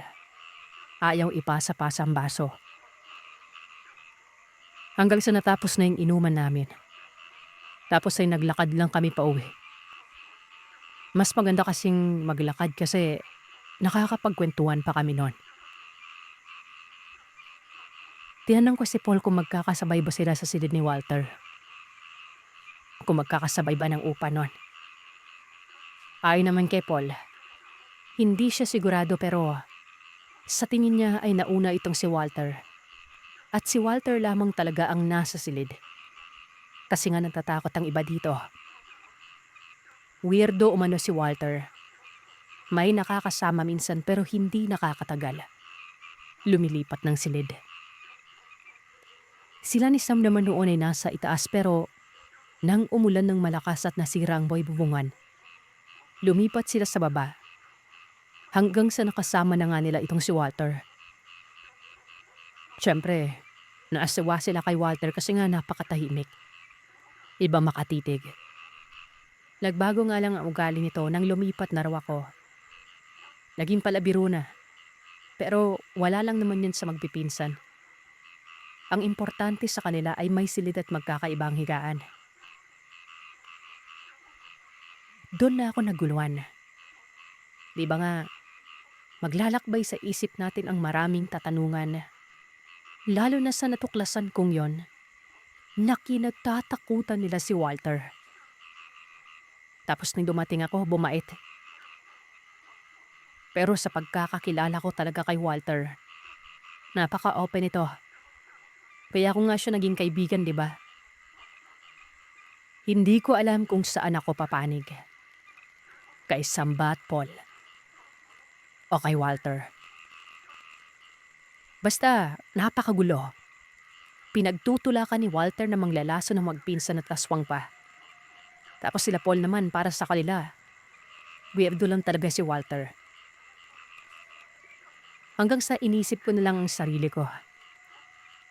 Ayaw ipasa-pasa ang baso. Hanggang sa natapos na yung inuman namin. Tapos ay naglakad lang kami pa uwi. Mas maganda kasing maglakad kasi nakakapagkwentuhan pa kami noon. Tinanong ko si Paul kung magkakasabay ba sila sa silid ni Walter. Kung magkakasabay ba ng upa noon. Ayon naman kay Paul, hindi siya sigurado pero sa tingin niya ay nauna itong si Walter. At si Walter lamang talaga ang nasa silid. Kasi nga natatakot ang iba dito. Weirdo umano si Walter. May nakakasama minsan pero hindi nakakatagal. Lumilipat ng silid. Sila ni Sam naman noon ay nasa itaas pero nang umulan ng malakas at nasira ang bubungan, lumipat sila sa baba. Hanggang sa nakasama na nga nila itong si Walter. Siyempre, naasawa sila kay Walter kasi nga napakatahimik. Iba makatitig. Nagbago nga lang ang ugali nito nang lumipat na raw ako. Naging palabiro na. Pero wala lang naman yun sa magpipinsan. Ang importante sa kanila ay may silid at magkakaibang higaan. Doon na ako naguluhan. Di ba nga, maglalakbay sa isip natin ang maraming tatanungan. Lalo na sa natuklasan kong yon, na kinatatakutan nila si Walter. Tapos nang dumating ako, bumait. Pero sa pagkakakilala ko talaga kay Walter, napaka-open ito. Kaya ako nga siya naging kaibigan, di ba? Hindi ko alam kung saan ako papanig. Kay Samba at Paul. O kay Walter. Basta, napakagulo. Pinagtutulakan ni Walter na manglalaso ng magpinsan at aswang pa. Tapos sila Paul naman para sa kanila. Weirdo lang talaga si Walter. Hanggang sa inisip ko na lang ang sarili ko.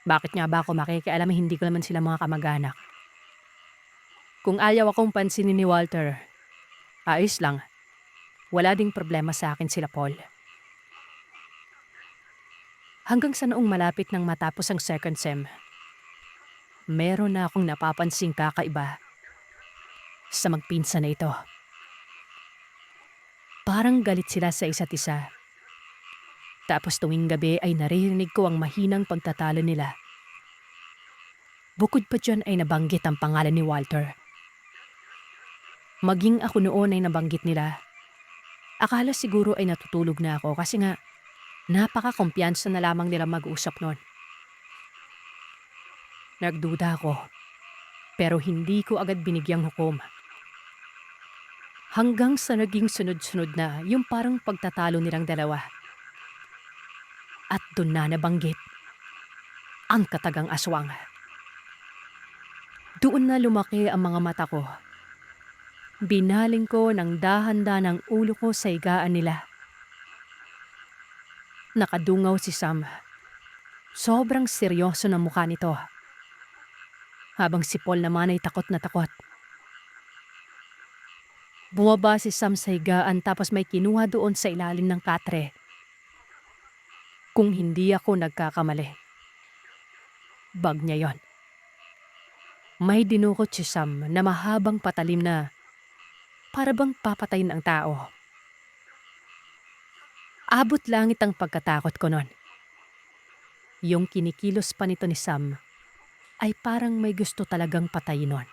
Bakit nga ba ako makikialam, hindi ko naman sila mga kamag-anak. Kung ayaw akong pansinin ni Walter, ayos lang. Wala ding problema sa akin sila Paul. Hanggang sa noong malapit nang matapos ang second sem, meron na akong napapansing kakaiba sa magpinsan na ito. Parang galit sila sa isa't isa. Tapos tuwing gabi ay naririnig ko ang mahinang pagtatalo nila. Bukod pa dyan ay nabanggit ang pangalan ni Walter. Maging ako noon ay nabanggit nila. Akala siguro ay natutulog na ako kasi nga napaka-kumpiyansa na lamang nila mag-usap noon. Nagduda ako, pero hindi ko agad binigyang hukom. Hanggang sa naging sunod-sunod na yung parang pagtatalo nilang dalawa. At doon na nabanggit ang katagang aswang. Doon na lumaki ang mga mata ko. Binaling ko ng dahan-dahan ang ulo ko sa higaan nila. Nakadungaw si Sam. Sobrang seryoso ng mukha nito. Habang si Paul naman ay takot na takot. Bumaba si Sam sa higaan tapos may kinuha doon sa ilalim ng katre. Kung hindi ako nagkakamali. Bag niya yon. May dinukot si Sam na mahabang patalim na para bang papatayin ang tao. Abot langit ang pagkatakot ko nun. Yung kinikilos pa nito ni Sam ay parang may gusto talagang patayin nun.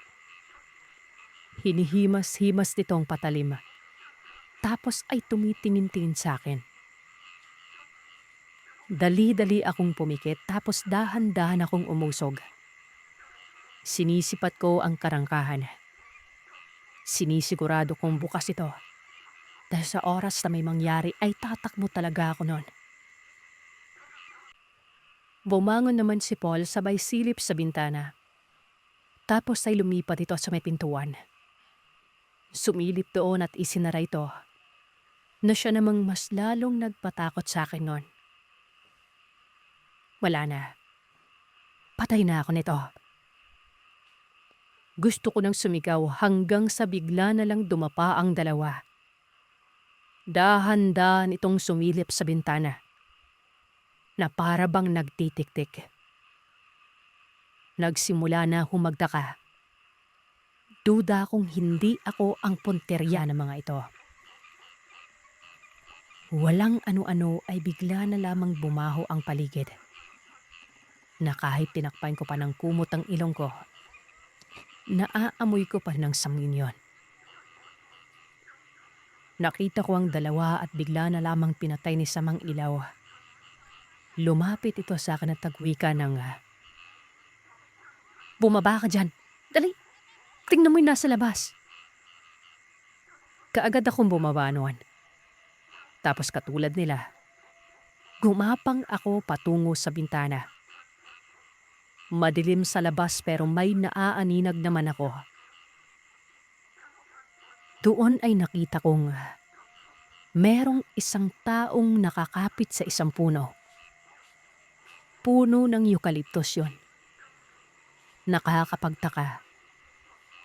Hinihimas-himas nito ang patalim. Tapos ay tumitingin-tingin sa akin. Dali-dali akong pumikit tapos dahan-dahan akong umusog. Sinisipat ko ang karangkahan. Sinisigurado kong bukas ito. Dahil sa oras na may mangyari ay tatakbo talaga ako noon. Bumangon naman si Paul sabay silip sa bintana. Tapos ay lumipat ito sa may pintuan. Sumilip doon at isinara ito. Na siya namang mas lalong nagpatakot sa akin noon. Wala na. Patay na ako nito. Gusto ko nang sumigaw hanggang sa bigla na lang dumapa ang dalawa. Dahan-dahan itong sumilip sa bintana. Na para bang nagtitik-tik. Nagsimula na humagdaka. Duda kung hindi ako ang punterya ng mga ito. Walang ano-ano ay bigla na lamang bumaho ang paligid. Na kahit tinakpan ko pa ng kumot ang ilong ko, naaamoy ko pa ng samin yon. Nakita ko ang dalawa at bigla na lamang pinatay ni Sam ang ilaw. Lumapit ito sa akin at tagwika ng, "Bumaba ka dyan. Dali, tingnan mo yung nasa labas." Kaagad akong bumaba noon. Tapos katulad nila, gumapang ako patungo sa bintana. Madilim sa labas pero may naaaninag naman ako. Doon ay nakita kong merong isang taong nakakapit sa isang puno. Puno ng eucalyptus yon. Nakakapagtaka.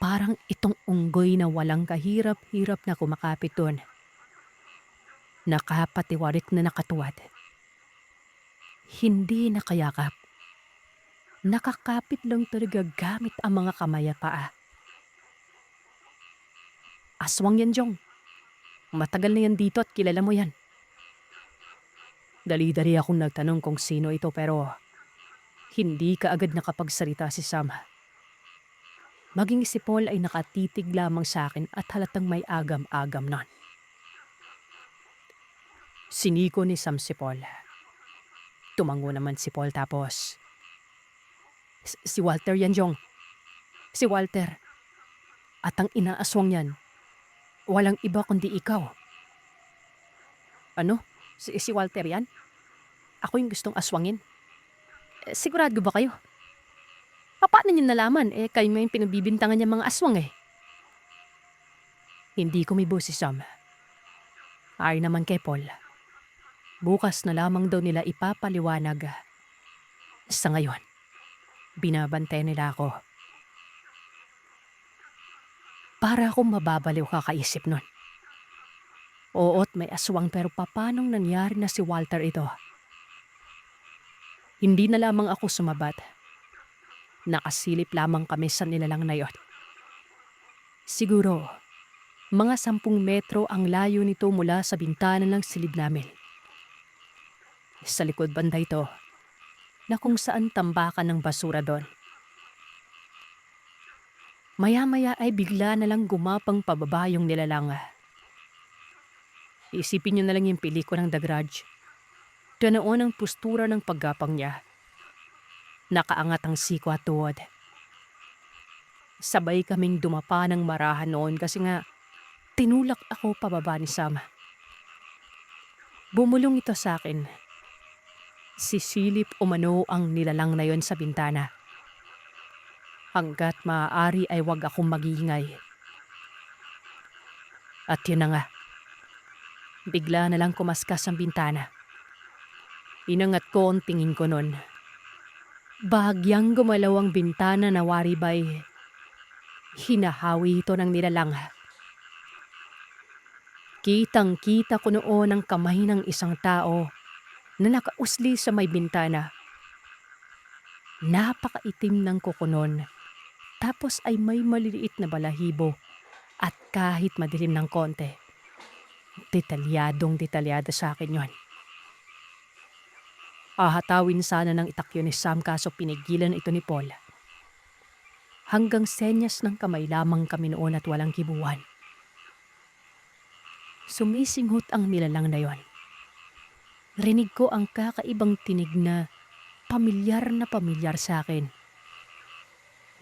Parang itong unggoy na walang kahirap-hirap na kumakapit doon. Nakapatiwarik na nakatuwad. Hindi nakayakap. Nakakapit lang talaga gamit ang mga kamay at paa. Aswang yan, Jong. Matagal na yan dito at kilala mo yan. Dali-dali akong nagtanong kung sino ito pero hindi kaagad nakapagsalita si Sam. Maging si Paul ay nakatitig lamang sa akin at halatang may agam-agam nun. Siniko ni Sam si Paul. Tumango naman si Paul tapos, Si Walter yan, Jong. Si Walter. At ang inaaswang yan, walang iba kundi ikaw. Ano? Si Walter yan? Ako yung gustong aswangin. Sigurado ba kayo? Paano niyo nalaman? Kayo nga yung pinagbibintangan niya mga aswang Hindi kumibo si Sam. Ay naman kay Paul. Bukas na lamang daw nila ipapaliwanag. Sa ngayon, binabantay nila ako. Para akong mababaliw kakaisip nun. Oo't may aswang pero papanong nangyari na si Walter ito? Hindi na lamang ako sumabat. Nakasilip lamang kami sa nilalang na yon. Siguro, mga 10 metro ang layo nito mula sa bintana ng silid namin. Sa likod banda ito, na kung saan tambakan ng basura doon. Maya-maya ay bigla na lang gumapang pababa yung nilalang. Isipin niyo na lang yung pelikulang The Grudge. Tanoon ang postura ng paggapang niya. Nakaangat ang siko at tuhod. Sabay kaming dumapa ng marahan noon kasi nga tinulak ako pababa ni Sam. Bumulong ito sa akin. Sisilip umano ang nilalang na yon sa bintana. Hanggat maaari ay wag akong magingay. At yun na nga. Bigla na lang kumaskas ang bintana. Inangat ko ang tingin ko nun. Bahagyang gumalaw ang bintana na waribay. Hinahawi ito ng nilalang. Kitang-kita ko noon ang kamay ng isang tao na nakausli sa may bintana. Napakaitim ng kuko nun. Tapos ay may maliliit na balahibo at kahit madilim ng konti. Detalyadong-detalyado sa akin yon. Ahatawin sana ng itakyo ni Sam kaso pinigilan ito ni Paul. Hanggang senyas ng kamay lamang kami noon at walang kibuan. Sumisinghot ang nilalang na yon. Rinig ko ang kakaibang tinig na pamilyar sa akin.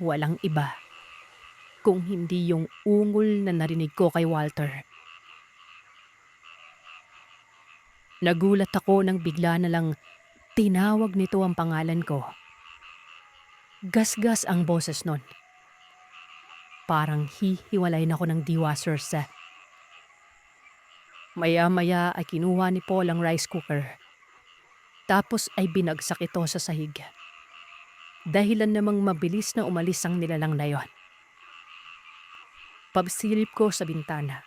Walang iba kung hindi yung ungol na narinig ko kay Walter. Nagulat ako nang bigla na lang tinawag nito ang pangalan ko. Gasgas ang boses nun. Parang hihiwalay na ako ng diwa, Sirse. Maya-maya ay kinuha ni Paul ang rice cooker. Tapos ay binagsak ito sa sahig. Dahilan namang mabilis na umalis ang nilalang na yon. Pagsilip ko sa bintana.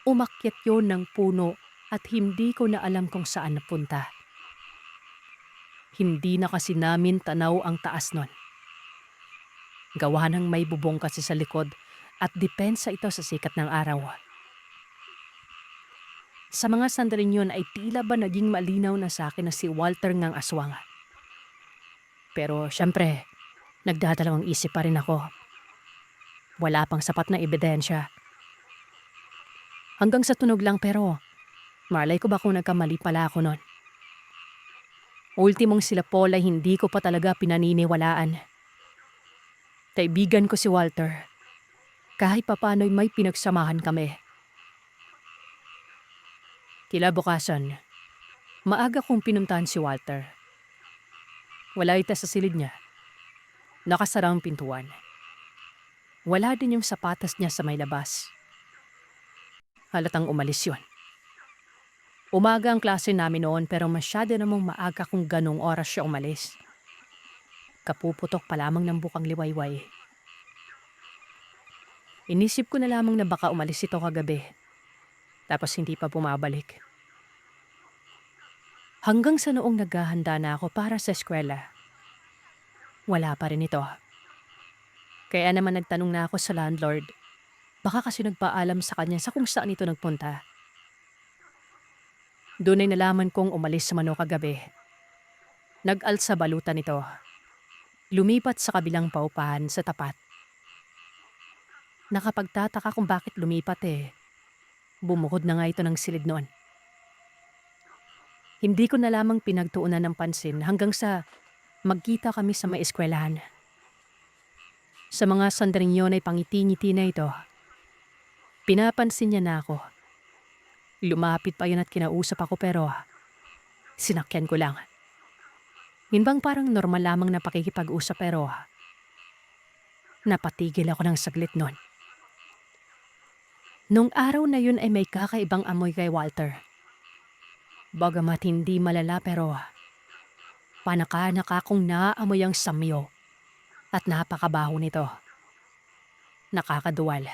Umakyat yon ng puno at hindi ko na alam kung saan napunta. Hindi na kasi namin tanaw ang taas nun. Gawa ng may bubong kasi sa likod at depensa ito sa sikat ng araw. Sa mga sandaling yun ay tila ba naging malinaw na sa akin na si Walter ngang aswang. Pero syempre, nagdadalawang isip pa rin ako. Wala pang sapat na ebidensya. Hanggang sa tunog lang pero malay ko ba kung nagkamali pala ako nun. Ultimong sila Paul ay hindi ko pa talaga pinaniniwalaan. Kaibigan ko si Walter. Kahit papano'y may pinagsamahan kami. Kinabukasan, maaga kong pinuntahan si Walter. Wala ita sa silid niya. Nakasara ang pintuan. Wala din yung sapatas niya sa may labas. Halatang umalis yun. Umaga ang klase namin noon pero masyado namang maaga kung ganong oras siya umalis. Kapuputok pa lamang ng bukang liwayway. Inisip ko na lamang na baka umalis ito kagabi. Tapos hindi pa bumabalik. Hanggang sa noong naghahanda na ako para sa eskwela. Wala pa rin ito. Kaya naman nagtanong na ako sa landlord. Baka kasi nagpaalam sa kanya sa kung saan ito nagpunta. Doon ay nalaman kong umalis sa Mano kagabi. Nag-alsa balutan ito. Lumipat sa kabilang paupahan sa tapat. Nakapagtataka kung bakit lumipat Bumukod na nga ito ng silid noon. Hindi ko na lamang pinagtuunan ng pansin hanggang sa magkita kami sa may eskwelahan. Sa mga sandaling yun ay pangiti-ngiti na ito. Pinapansin niya na ako. Lumapit pa yun at kinausap ako pero sinakyan ko lang. Minbang parang normal lamang na pakikipag-usap pero napatigil ako ng saglit nun. Nung araw na yun ay may kakaibang amoy kay Walter. Bagamat hindi malala pero panaka-naka kong naaamoy ang samyo at napakabaho nito. Nakakaduwal.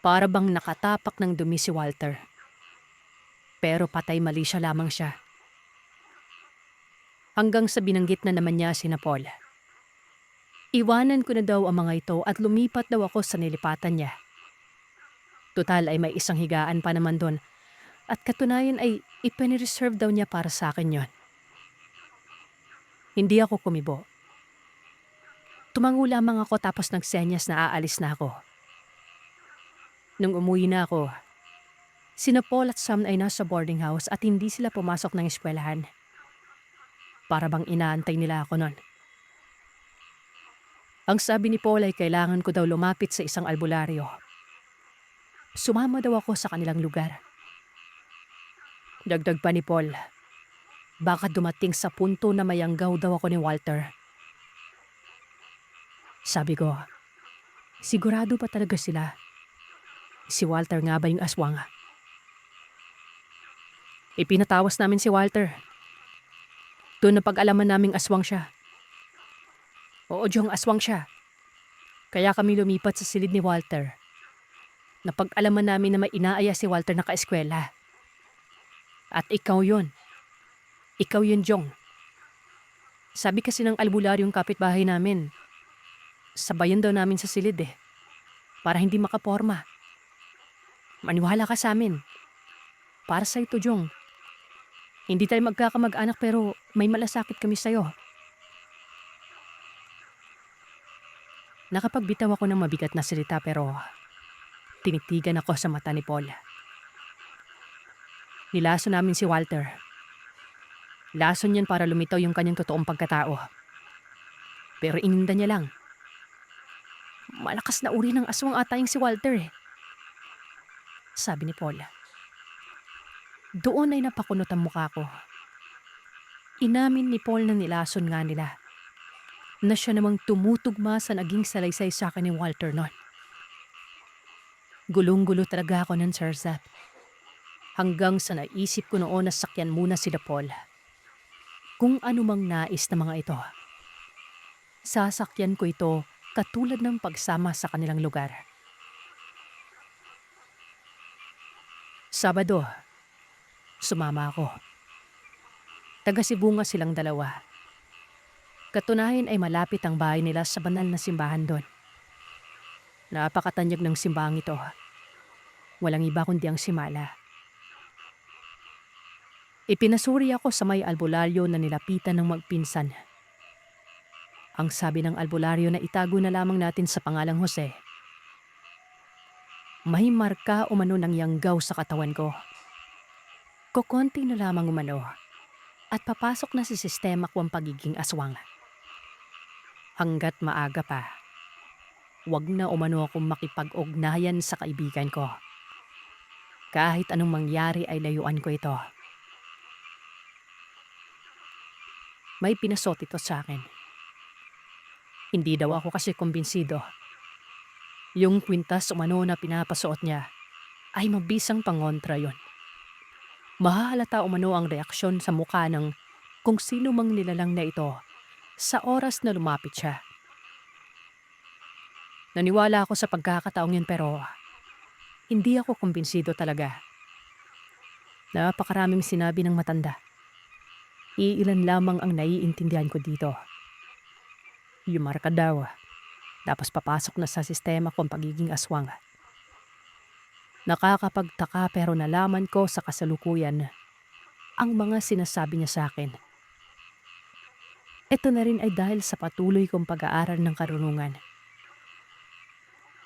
Para bang nakatapak ng dumi si Walter. Pero patay mali siya lamang siya. Hanggang sa binanggit na naman niya sina Paul. Iwanan ko na daw ang mga ito at lumipat daw ako sa nilipatan niya. Total ay may isang higaan pa naman doon at katunayan ay ipinireserve daw niya para sa akin yon. Hindi ako kumibo. Tumango lamang ako tapos nagsenyas na aalis na ako. Nung umuwi na ako, sina Paul at Sam ay nasa boarding house at hindi sila pumasok ng eskwelahan. Para bang inaantay nila ako nun. Ang sabi ni Paul ay kailangan ko daw lumapit sa isang albularyo. Sumama daw ako sa kanilang lugar. Dagdag pa ni Paul, baka dumating sa punto na mayanggaw daw ako ni Walter. Sabi ko, sigurado pa talaga sila? Si Walter nga ba yung aswang? Ipinatawas namin si Walter. Doon na pag-alaman naming aswang siya. Oo, Jong, aswang siya. Kaya kami lumipat sa silid ni Walter. Napag-alaman namin na may inaaya si Walter na kaeskwela. At ikaw yun. Ikaw yun, Jong. Sabi kasi ng albularyong kapitbahay namin, sabayan daw namin sa silid para hindi makaporma. Maniwala ka sa amin. Para sa ito, Jong. Hindi tayo magkakamag-anak pero may malasakit kami sa'yo. Nakapagbitaw ako ng mabigat na salita pero tinitigan ako sa mata ni Paul. Nilason namin si Walter. Lason yan para lumitaw yung kanyang totoong pagkatao. Pero ininda niya lang. Malakas na uri ng aswang ata yung si Walter sabi ni Paul. Doon ay napakunot ang mukha ko. Inamin ni Paul na nilason nga nila. Na siya namang tumutugma sa naging salaysay sa akin ni Walter noon. Gulong-gulo talaga ako ng Sir Zap. Hanggang sa naisip ko noon na sakyan muna sila Paul. Kung ano mang nais na mga ito. Sasakyan ko ito katulad ng pagsama sa kanilang lugar. Sabado, sumama ako. Taga Cebu nga silang dalawa. Katunayan ay malapit ang bahay nila sa banal na simbahan doon. Napakatanyag ng simbahang ito. Walang iba kundi ang simala. Ipinasuri ako sa may albularyo na nilapitan ng magpinsan. Ang sabi ng albularyo na itago na lamang natin sa pangalang Jose. May marka umano ng yanggaw sa katawan ko. Kukonti na lamang umano at papasok na sa sistema ko ang pagiging aswang. Hanggat maaga pa, wag na umano akong makipag-ugnayan sa kaibigan ko. Kahit anong mangyari ay layuan ko ito. May pinasot ito sa akin. Hindi daw ako kasi kumbinsido. Yung kwintas umano na pinapasuot niya ay mabisang pangontra yon. Mahahalata umano ang reaksyon sa mukha ng kung sino mang nilalang na ito sa oras na lumapit siya. Naniwala ako sa pagkakataong yun pero hindi ako kumbinsido talaga. Napakaraming sinabi ng matanda. Iilan lamang ang naiintindihan ko dito. Yumarka daw. Tapos papasok na sa sistema ko ang pagiging aswang. Nakakapagtaka pero nalaman ko sa kasalukuyan ang mga sinasabi niya sa akin. Ito na rin ay dahil sa patuloy kong pag-aaral ng karunungan.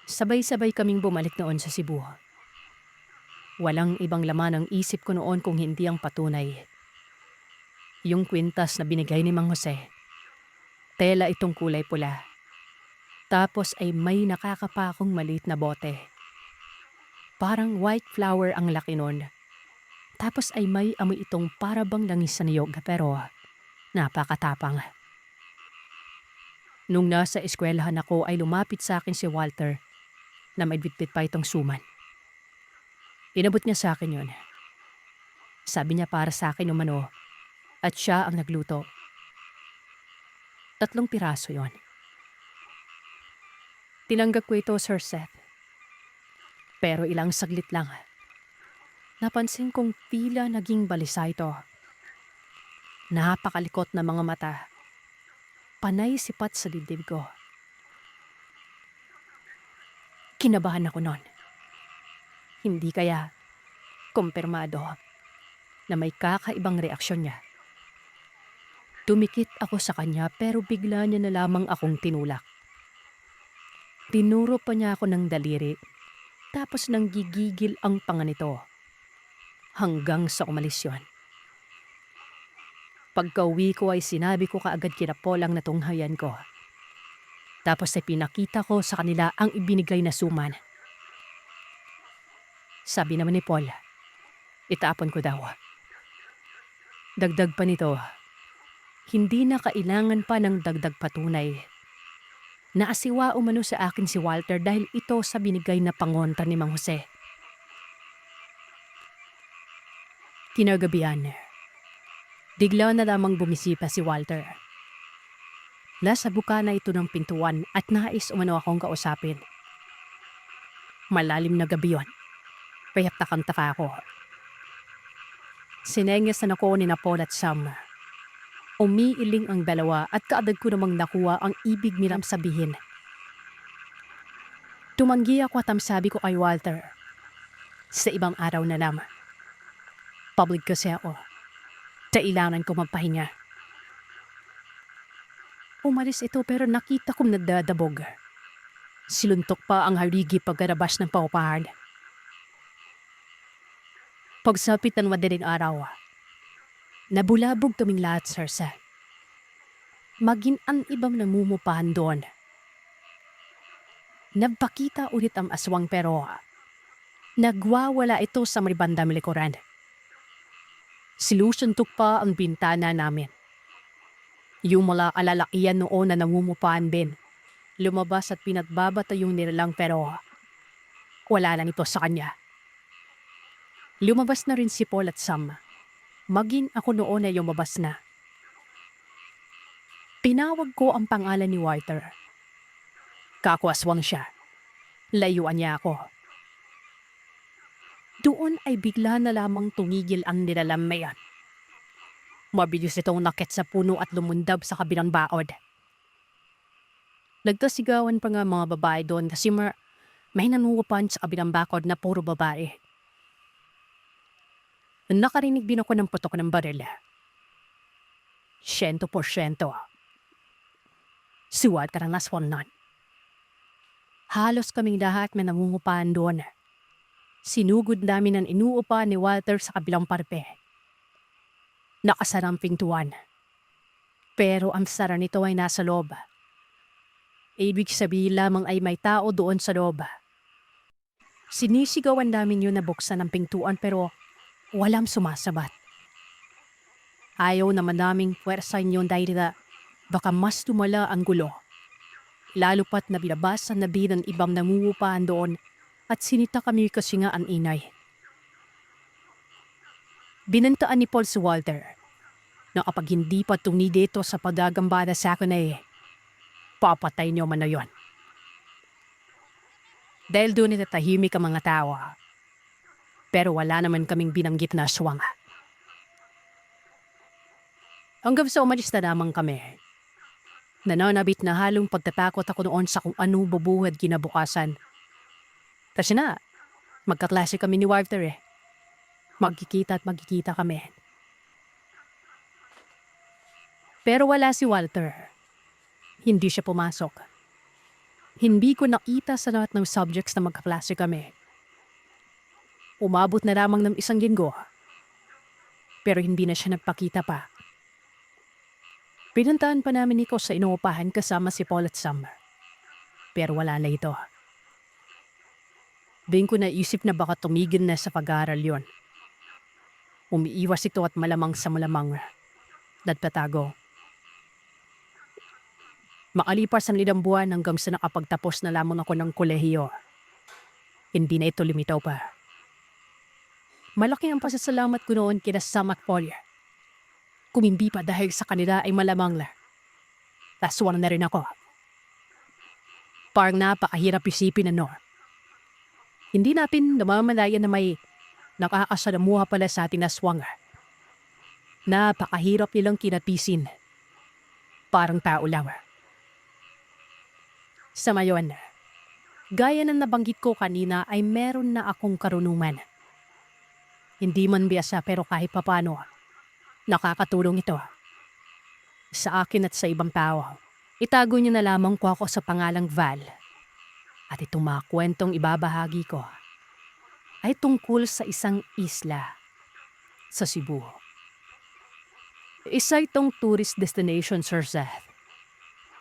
Sabay-sabay kaming bumalik noon sa Cebu. Walang ibang laman ang isip ko noon kung hindi ang patunay Yung kwintas na binigay ni Mang Jose, tela itong kulay pula. Tapos ay may nakakapakong maliit na bote. Parang white flower ang laki nun. Tapos ay may amoy itong parabang langis sa niyog pero napakatapang. Nung nasa eskwelahan ako ay lumapit sa akin si Walter na may bitbit pa itong suman. Inabot niya sa akin yun. Sabi niya para sa akin umano at siya ang nagluto. 3 piraso yon. Tinanggap ko ito, Sir Seth. Pero ilang saglit lang. Napansin kong tila naging balisa ito. Napakalikot na mga mata. Panay sipat sa dibdib ko. Kinabahan ako noon. Hindi kaya kumpirmado na may kakaibang reaksyon niya. Tumikit ako sa kanya pero bigla niya na lamang akong tinulak. Tinuro pa niya ako ng daliri, tapos nang gigigil ang panga nito. Hanggang sa umalis yun. Pagka-uwi ko ay sinabi ko kaagad kina Paul ang natunghayan ko. Tapos ay pinakita ko sa kanila ang ibinigay na suman. Sabi naman ni Paul, itapon ko daw. Dagdag pa nito, hindi na kailangan pa ng dagdag patunay. Naasiwa umano sa akin si Walter dahil ito sa binigay na pangontra ni Mang Jose. Kinagabihan, bigla na lamang bumisipa si Walter. Nasa bukana ito ng pintuan at nais umano akong kausapin. Malalim na gabi yun, kaya't takang-taka ako. Sinengesan ako ni Paul at Sam. Umiiling ang dalawa at kaagad ko namang nakuha ang ibig nilang sabihin. Tumanggi ako at sabi ko kay Walter, sa ibang araw na naman. Public kasi ako. Kailangan ko magpahinga. Umalis ito pero nakita kong nadadabog. Siluntok pa ang harigi pagkarabas ng paupahan. Pagsapit ng madaling araw, nabulabog kaming lahat, Sir Seth. Maging ang ibang namumupahan doon. Nagpakita ulit ang aswang pero nagwawala ito sa may bandang likuran. Silusuntok pa ang bintana namin. Yung mga alalakian noon na namumupahan din, lumabas at pinatbabata yung nilalang pero wala na nito sa kanya. Lumabas na rin si Paul at Sam. Maging ako noon ay lumabas na. Pinawag ko ang pangalan ni Walter. Kakwaswang siya. Layuan niya ako. Doon ay bigla na lamang tumigil ang nilalang na yan. Mabilis itong nakit sa puno at lumundab sa kabilang baod. Nagtasigawan pa nga mga babae doon kasi may nanuwapan sa kabilang bakod na puro babae. Nakarinig din ako ng putok ng baril. 100%. Suwat ka ng aswan nun. Halos kaming lahat na nangungupahan doon. Sinugod namin ang inuupa ni Walter sa kabilang parpe. Nakasarang pintuan. Pero ang sara nito ay nasa loob. Ibig sabihin lamang ay may tao doon sa loob. Sinisigawan namin yun na buksan ang pintuan pero walang sumasabat. Ayaw naman naming puwersahin yun dahil baka mas tumala ang gulo. Lalo pat na binabasan na ng ibang nangungupahan doon at sinita kami kasi nga ang inay. Binantaan ni Paul si Walter na kapag hindi pa tumidi ito sa pagagambala sa akin ay papatay niyo man na yon. Dahil doon itatahimik ang mga tao. Pero wala naman kaming binanggit na aswang. Hanggang sa umalis na lamang kami. Nananabit na halong pagtatakot ako noon sa kung ano bubuhad kinabukasan. Kasi na, magkaklase kami ni Walter eh. Magkikita at magkikita kami. Pero wala si Walter. Hindi siya pumasok. Hindi ko nakita sa lahat ng subjects na magkaklase kami. Umabot na lamang ng 1 linggo. Pero hindi na siya nagpakita pa. Pinuntahan pa namin ikaw sa inuupahan kasama si Paul at Summer. Pero wala na ito. Bing ko naisip na baka tumigil na sa pag-aaral yon. Umiiwas ito at malamang sa malamang nagtatago. Makalipas ang 5 buwan hanggang sa nakapagtapos na lamang ako ng kolehiyo. Hindi na ito lumitaw pa. Malaki ang pasasalamat ko noon kina Sam at Paul. Kung hindi pa dahil sa kanila ay malamang taswan na rin ako. Parang napakahirap isipin Hindi natin namamalayan na may nakakasalamuha pala sa ating aswang. Napakahirap nilang kinapisin. Parang tao lang. Sa mayon, gaya ng nabanggit ko kanina ay meron na akong karunungan. Hindi man biyasa pero kahit papano, nakakatulong ito. Sa akin at sa ibang tao, itago niyo na lamang ko ako sa pangalang Val. At itong mga kwentong ibabahagi ko ay tungkol sa isang isla sa Cebu. Isa itong tourist destination, Sir Seth.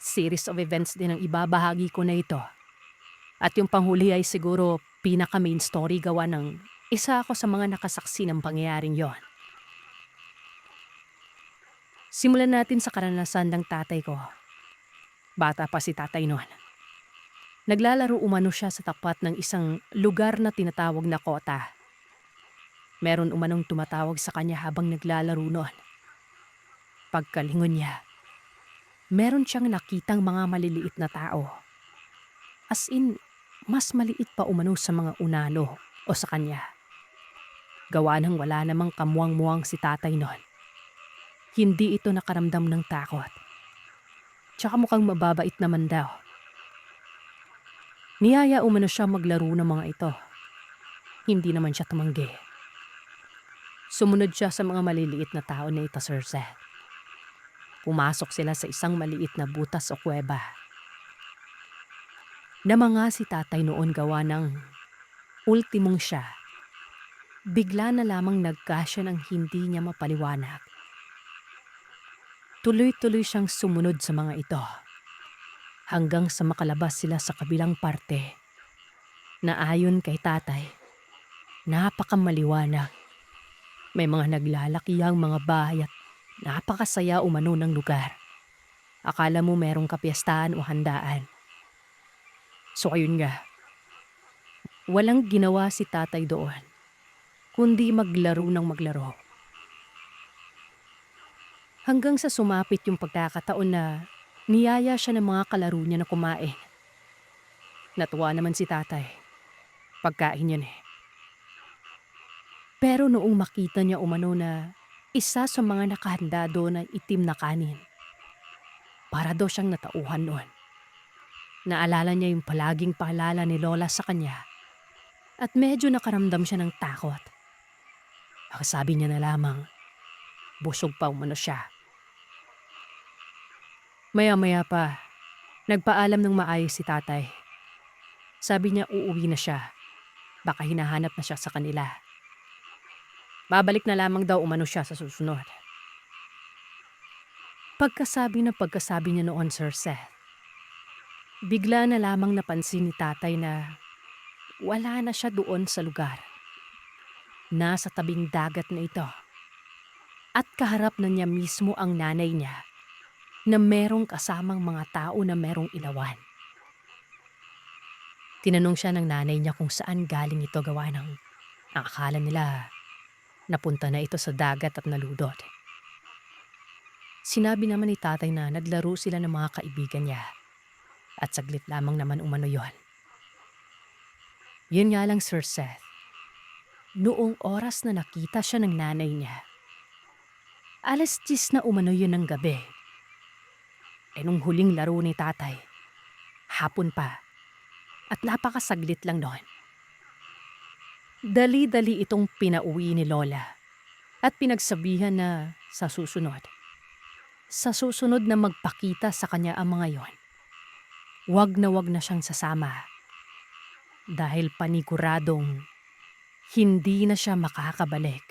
Series of events din ang ibabahagi ko na ito. At yung panghuli ay siguro pinaka-main story gawa ng isa ako sa mga nakasaksi ng pangyayaring yon. Simulan natin sa karanasan ng tatay ko. Bata pa si tatay noon. Naglalaro umano siya sa tapat ng isang lugar na tinatawag na kota. Meron umanong tumatawag sa kanya habang naglalaro noon. Pagkalingon niya, meron siyang nakitang mga maliliit na tao. As in, mas maliit pa umano sa mga unano o sa kanya. Gawa ng wala namang kamuang-muang si tatay noon. Hindi ito nakaramdam ng takot. Tsaka mukhang mababait naman daw. Niyaya umano siya maglaro ng mga ito. Hindi naman siya tumanggi. Sumunod siya sa mga maliliit na tao na ito, Sir Seth. Pumasok sila sa isang maliit na butas o kuweba. Namanga si tatay noon gawa ng ultimong siya. Bigla na lamang nagkasya ng hindi niya mapaliwanag. Tuloy-tuloy siyang sumunod sa mga ito. Hanggang sa makalabas sila sa kabilang parte na ayon kay tatay, napakamaliwanag. May mga naglalakihang mga bahay at napakasaya umano ng lugar. Akala mo merong kapiyastahan o handaan. So ayun nga, walang ginawa si tatay doon, kundi maglaro ng maglaro. Hanggang sa sumapit yung pagkakataon na niyaya siya ng mga kalaro niya na kumain. Natuwa naman si tatay. Pagkain yun Pero noong makita niya umano na isa sa mga nakahanda doon ay itim na kanin, para daw siyang natauhan noon. Naalala niya yung palaging paalala ni Lola sa kanya at medyo nakaramdam siya ng takot. Sabi niya na lamang, busog pa umano siya. Maya-maya pa, nagpaalam ng maayos si tatay. Sabi niya uuwi na siya. Baka hinahanap na siya sa kanila. Babalik na lamang daw umano siya sa susunod. Pagkasabi niya noon, Sir Seth, bigla na lamang napansin ni tatay na wala na siya doon sa lugar. Nasa tabing dagat na ito. At kaharap na niya mismo ang nanay niya na merong kasamang mga tao na merong ilawan. Tinanong siya ng nanay niya kung saan galing ito gawa ng ang akala nila napunta na ito sa dagat at naludot. Sinabi naman ni tatay na naglaro sila ng mga kaibigan niya at saglit lamang naman umano yon. Yun nga lang, Sir Seth, noong oras na nakita siya ng nanay niya, 10:00 na umano yun ng gabi. Nung huling laro ni tatay, hapon pa, at napakasaglit lang noon. Dali-dali itong pinauwi ni Lola at pinagsabihan na sa susunod na magpakita sa kanya ang mga yon, wag na siyang sasama dahil paniguradong hindi na siya makakabalik.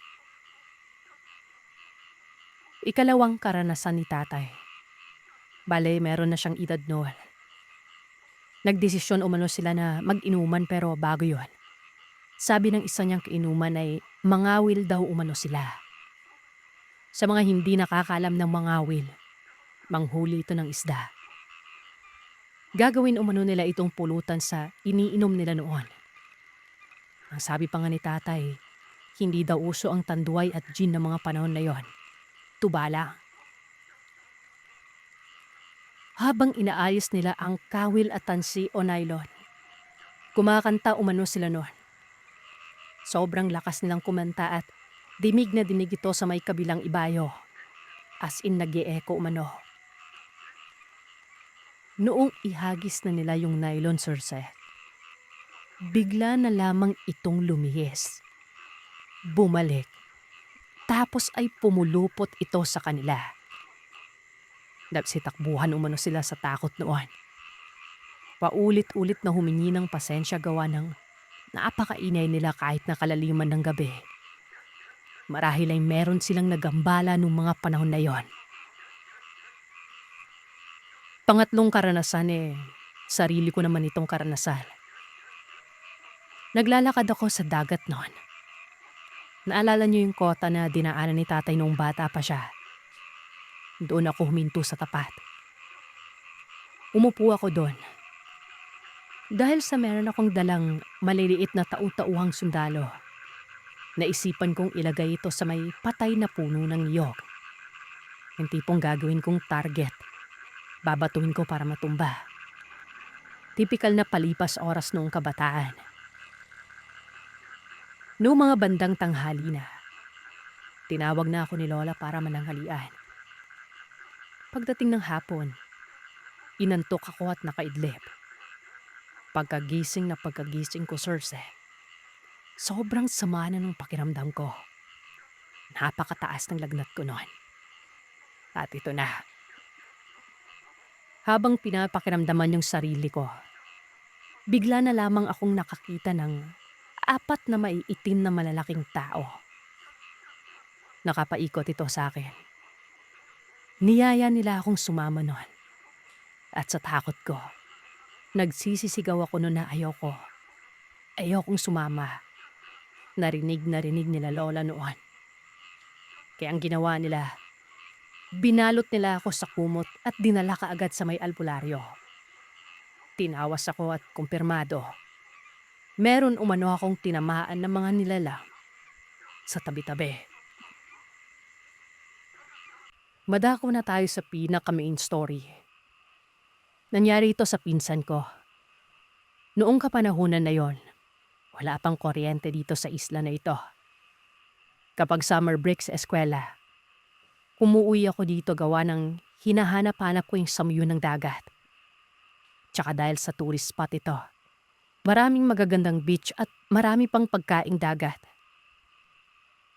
Ikalawang karanasan ni tatay. Bale, meron na siyang edad noon. Nagdesisyon umano sila na mag-inuman pero bago yon. Sabi ng isa niyang kainuman ay mangawil daw umano sila. Sa mga hindi nakakaalam ng mangawil, manghuli ito ng isda. Gagawin umano nila itong pulutan sa iniinom nila noon. Ang sabi pa nga ni tatay, hindi daw uso ang tanduay at gin ng mga panahon na yon. Tubala. Habang inaayos nila ang kawil at tansi o nylon, kumakanta umano sila noon. Sobrang lakas nilang kumanta at dinig na dinig ito sa may kabilang ibayo. As in nag-e-echo umano. Noong ihagis na nila yung nylon, Sir Seth, bigla na lamang itong lumihis. Bumalik. Tapos ay pumulupot ito sa kanila. Nagsitakbuhan umano sila sa takot noon. Paulit-ulit na humingi ng pasensya gawa ng napakainay nila kahit na kalaliman ng gabi. Marahil ay meron silang nagambala nung mga panahon na yon. Pangatlong karanasan sarili ko naman itong karanasan. Naglalakad ako sa dagat noon. Naalala niyo yung kota na dinaanan ni tatay nung bata pa siya. Doon ako huminto sa tapat. Umupo ako doon. Dahil sa meron akong dalang maliliit na tau-tauhang sundalo, naisipan kong ilagay ito sa may patay na puno ng niyog. Yung tipong gagawin kong target. Babatuhin ko para matumba. Tipikal na palipas oras noong kabataan. Noong mga bandang tanghali na, tinawag na ako ni Lola para mananghalian. Pagdating ng hapon, inantok ako at nakaidlip. Pagkagising ko, Sir Seth, sobrang sama na ng pakiramdam ko. Napakataas ng lagnat ko noon. At ito na. Habang pinapakiramdaman yung sarili ko, bigla na lamang akong nakakita ng 4 na maiitim na malalaking tao. Nakapaikot ito sa akin. Niyaya nila akong sumama noon. At sa takot ko, nagsisisigaw ako noon na ayoko. Ayokong sumama. Narinig nila Lola noon. Kaya ang ginawa nila, binalot nila ako sa kumot at dinala kaagad sa may albularyo. Tinawas ako at kumpirmado. Meron umano akong tinamaan ng mga nilalang sa tabi-tabi. Madako na tayo sa pinaka-main story. Nangyari ito sa pinsan ko. Noong kapanahunan na yon, wala pang kuryente dito sa isla na ito. Kapag summer break sa eskwela, umuwi ako dito gawa ng hinahanap-hanap ko yung samyo ng dagat. Tsaka dahil sa tourist spot ito, maraming magagandang beach at marami pang pagkaing dagat.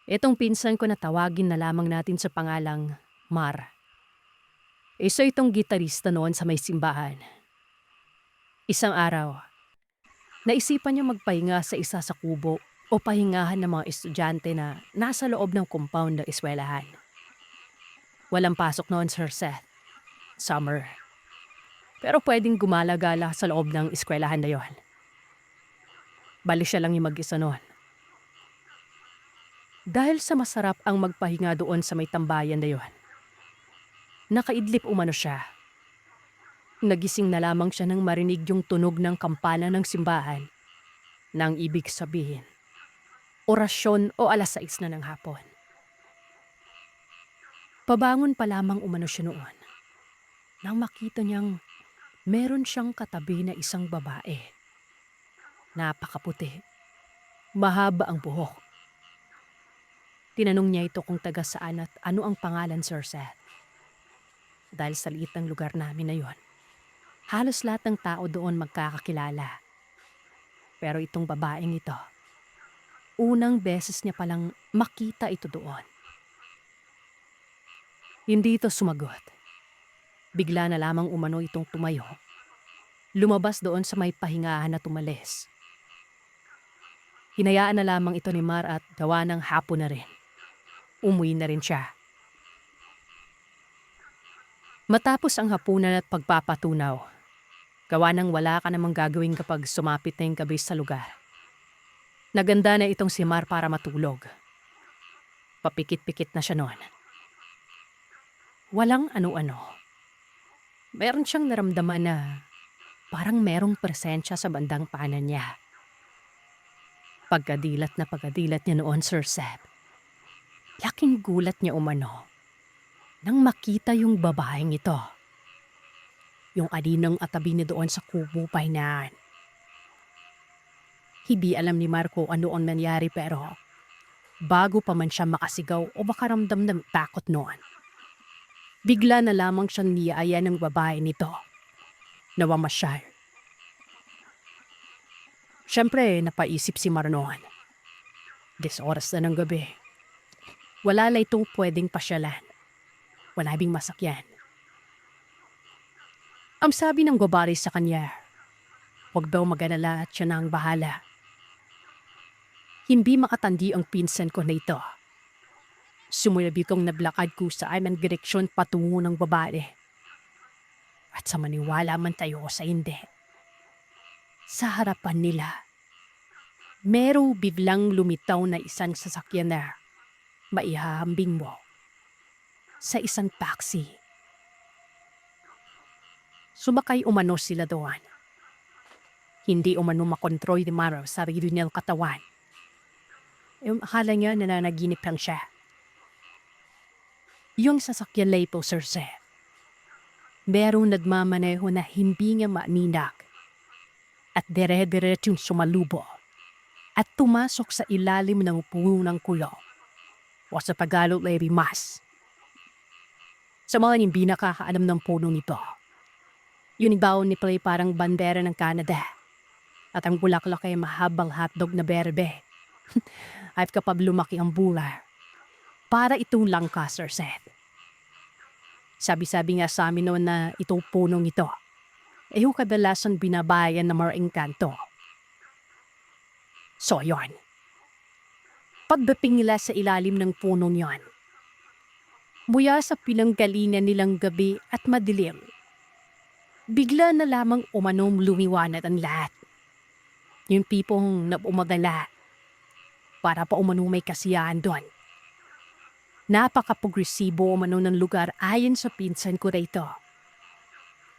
Itong pinsan ko na tawagin na lamang natin sa pangalang Mar. Isa itong gitarista noon sa may simbahan. Isang araw, naisipan niya magpahinga sa isa sa kubo o pahingahan ng mga estudyante na nasa loob ng compound ng eskwelahan. Walang pasok noon, Sir Seth. Summer. Pero pwedeng gumala-gala sa loob ng eskwelahan na yon. Bali siya lang yung mag-isa noon. Dahil sa masarap ang magpahinga doon sa may tambayan na yon, nakaidlip umano siya. Nagising na lamang siya nang marinig yung tunog ng kampana ng simbahan nang ibig sabihin, orasyon o 6:00 na ng hapon. Pabangon pa lamang umano siya noon nang makita niyang meron siyang katabi na isang babae. Napakaputi. Mahaba ang buhok. Tinanong niya ito kung taga saan at ano ang pangalan, Sir Seth. Dahil sa liit ng lugar namin na yon, halos lahat ng tao doon magkakakilala. Pero itong babaeng ito, unang beses niya palang makita ito doon. Hindi ito sumagot. Bigla na lamang umano itong tumayo. Lumabas doon sa may pahingahan na tumalis. Hinayaan na lamang ito ni Mar at gawa ng hapon na rin. Umuwi na rin siya. Matapos ang hapunan at pagpapatunaw, gawa ng wala ka namang gagawin kapag sumapit na yung gabi sa lugar. Naganda na itong si Mar para matulog. Papikit-pikit na siya noon. Walang ano-ano. Meron siyang naramdaman na parang merong presensya sa bandang paanan niya. Pagkadilat niya noon, Sir Seb. Laking gulat niya umano nang makita yung babaeng ito. Yung aninang atabi niya doon sa kubo pahinaan. Hindi alam ni Marco ano ang nangyari pero bago pa man siya makasigaw o makaramdam ng takot noon, bigla na lamang siyang niyaaya ng babae nito. Nawamasyal. Siyempre, napaisip si Mar noon. 10 oras na ng gabi. Wala na itong pwedeng pasyalan. Wala bing masakyan. Ang sabi ng gobari sa kanya, huwag daw mag-alala at siya na ang bahala. Hindi makatandi ang pinsan ko na ito. Sumulabi kong naglakad ko sa aming direksyon patungo ng babae. At sa maniwala man tayo sa hindi, sa harapan nila, merong biglang lumitaw na isang sasakyan na maihahambing mo sa isang taxi. Sumakay umano sila doon. Hindi umano makontrol ni Mara sa sarili niyang katawan. Akala niya nananaginip lang siya. Yung sasakyan lay po, Sir Seb. Merong nagmamaneho na hindi niya maaninag at dire-diretsong sumalubo at tumasok sa ilalim ng puno ng kulo o sa Tagalog ay rimas. Sa mga hindi nakakaalam ng puno nito, yun ibaon ni Play parang bandera ng Canada at ang bulaklak ay mahabang hotdog na berbe. At kapag lumaki ang bula, para itong langka, Sir Seth. Sabi-sabi nga sa amin noon na itong punong ito, yung kadalasan binabayan na maraming kanto. So yon. Pagdating nila sa ilalim ng punong yon, mula sa pinanggalingan nilang gabi at madilim, bigla na lamang umanom lumiwanag ang lahat. Yung pipong nabumadala para pa umano may kasiyahan doon. Napaka-progresibo umano ng lugar ayon sa pinsan ko rito.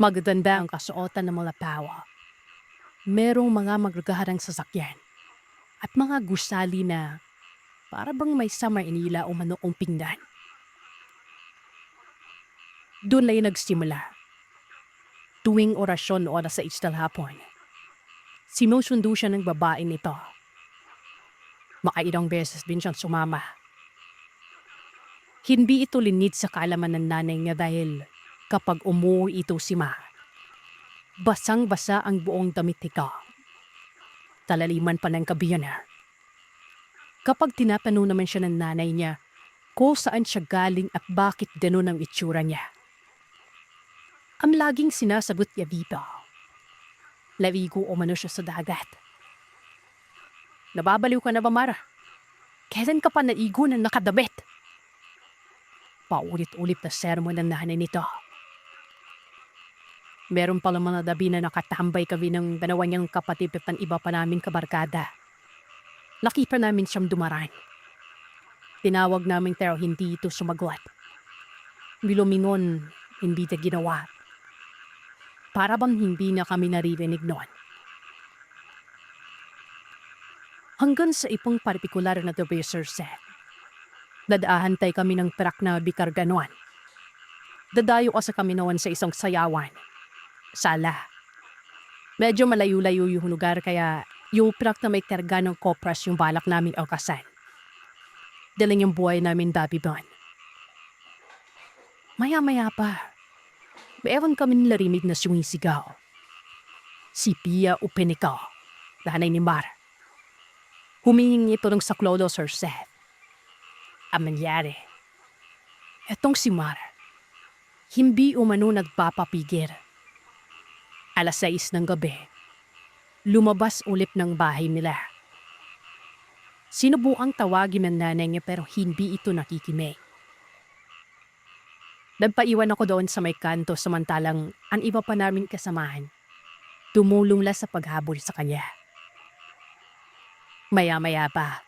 Magaganda ang kasuotan ng mga tao. Merong mga magagaharang sasakyan at mga gusali na para bang may summer inila umano kong pinggan. Doon lang nagsimula. Tuwing orasyon o oras sa istal hapon, sinusundo siya ng babae nito. Makailang beses din siyang sumama. Hindi ito linid sa kaalaman ng nanay niya dahil kapag umuwi ito si Ma, basang-basa ang buong damit nito. Talaliman pa ng kabiyaner. Kapag tinatanong naman siya ng nanay niya kung saan siya galing at bakit gano'n ang itsura niya, ang laging sinasagot niya dito, lawigo umano siya sa dagat. Nababaliw ka na ba, Mara? Kailan ka pa naigo ng nakadabit? Paulit-ulit na sermon ng nanay nito. Meron pala mga dabi na nakatambay kami ng dalawa niyang kapatid at ng iba pa namin kabarkada. Laki pa namin siyang dumaraan. Tinawag namin pero hindi ito sumagot. Bilumingon, hindi na ginawa. Para bang hindi na kami naririnig noon. Hanggang sa ipong partikular na gabi, Sir Seth. Dadahantay kami ng truck na bikarga noon. Dadayo kasi kami noon sa isang sayawan. Sala. Medyo malayo-layo yung lugar kaya yung truck na may karga ng kopras yung balak namin alkasan. Dalang yung buhay namin Babybon. Maya-maya pa, meron kami nilarinig na sumisigaw. Si Pia Upenikaw, nanay ni Mar. Humingi ito ng saklolo, Sir Seth. Ang nangyari, etong si Mar, hindi umano nagpapapigir. 6:00 ng gabi, lumabas ulit ng bahay nila. Sinubukang tawagin ng nanay niya pero hindi ito nakikinig. Nagpaiwan ako doon sa may kanto samantalang ang iba pa namin kasamahan. Tumulong lang sa paghabol sa kanya. Maya-maya pa,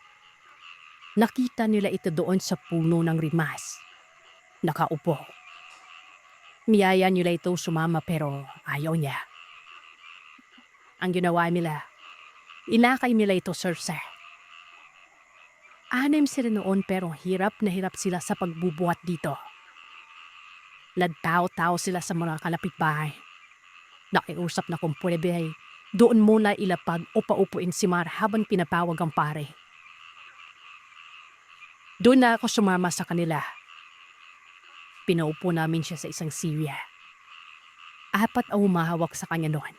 nakita nila ito doon sa puno ng rimas. Nakaupo. Niyaya nila ito sumama pero ayaw niya. Ang ginawa nila, inakay nila ito, Sir. Anim sila noon pero hirap na hirap sila sa pagbubuhat dito. Nagtao-tao sila sa mga kalapit-bahay. Nakiusap na kung pwede ay doon muna ilapag o paupuin si Mar habang pinapawag ang pare. Doon na ako sumama sa kanila. Pinaupo namin siya sa isang silya. 4 ang humahawak sa kanya noon.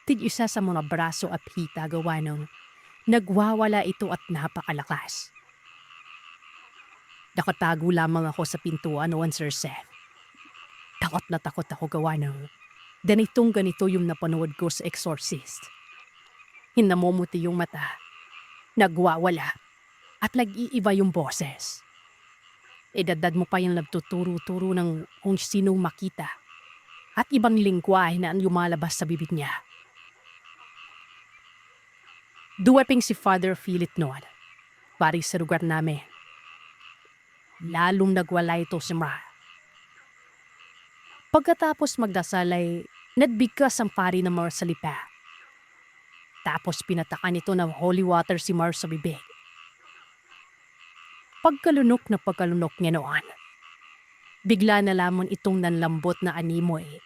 Tig-isa sa mga braso at hita gawa ng nagwawala ito at napakalakas. Nakatago lamang ako sa pintuan noon, Sir Seth. Takot na takot ako gawa ng ganito yung napanood ko sa Exorcist. Hinamumuti yung mata, nagwawala, at nag-iiba yung boses. Idadad mo pa yung nagtuturo-turo ng kung sinong makita at ibang lingwahe na ang lumalabas sa bibig niya. Duwaping si Father Philip noon, pari sa lugar namin. Lalong nagwala ito si Ma. Pagkatapos magdasal ay nagbigkas ang pari ng Mar sa lipa. Tapos pinatakan ito ng holy water si Mar sa bibig. Pagkalunok niya noon, bigla na lamang itong nanlambot na animoy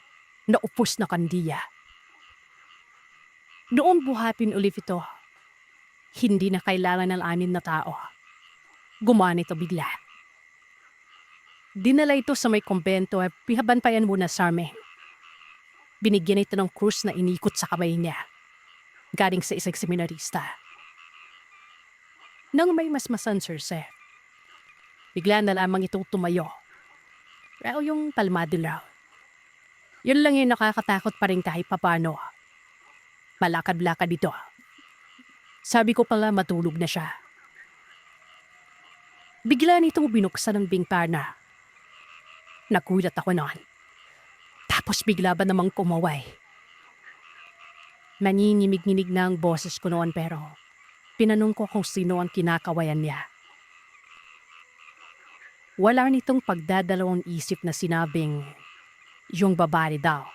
na upos na kandiya. Noong buhapin ulit ito, hindi na kailangan ng 6 na tao. Gumana ito bigla. Dinala ito sa may kumbento at pihabantayan muna sa amin. Binigyan ito ng krus na inikot sa kamay niya, galing sa isang seminarista. Nang may masmasan, Sir Seth, bigla na lamang itong tumayo. Pero yung kalmado lang. Yun lang yung nakakatakot pa rin kahit papano. Malakad-lakad ito. Sabi ko pala matulog na siya. Bigla nitong binuksan ng bintana. Nagulat ako noon. Tapos bigla ba namang kumaway? Naninimig-ninig na ang boses ko noon pero pinanong ko kung sino ang kinakawayan niya. Wala nitong pagdadalawang isip na sinabing yung babae daw.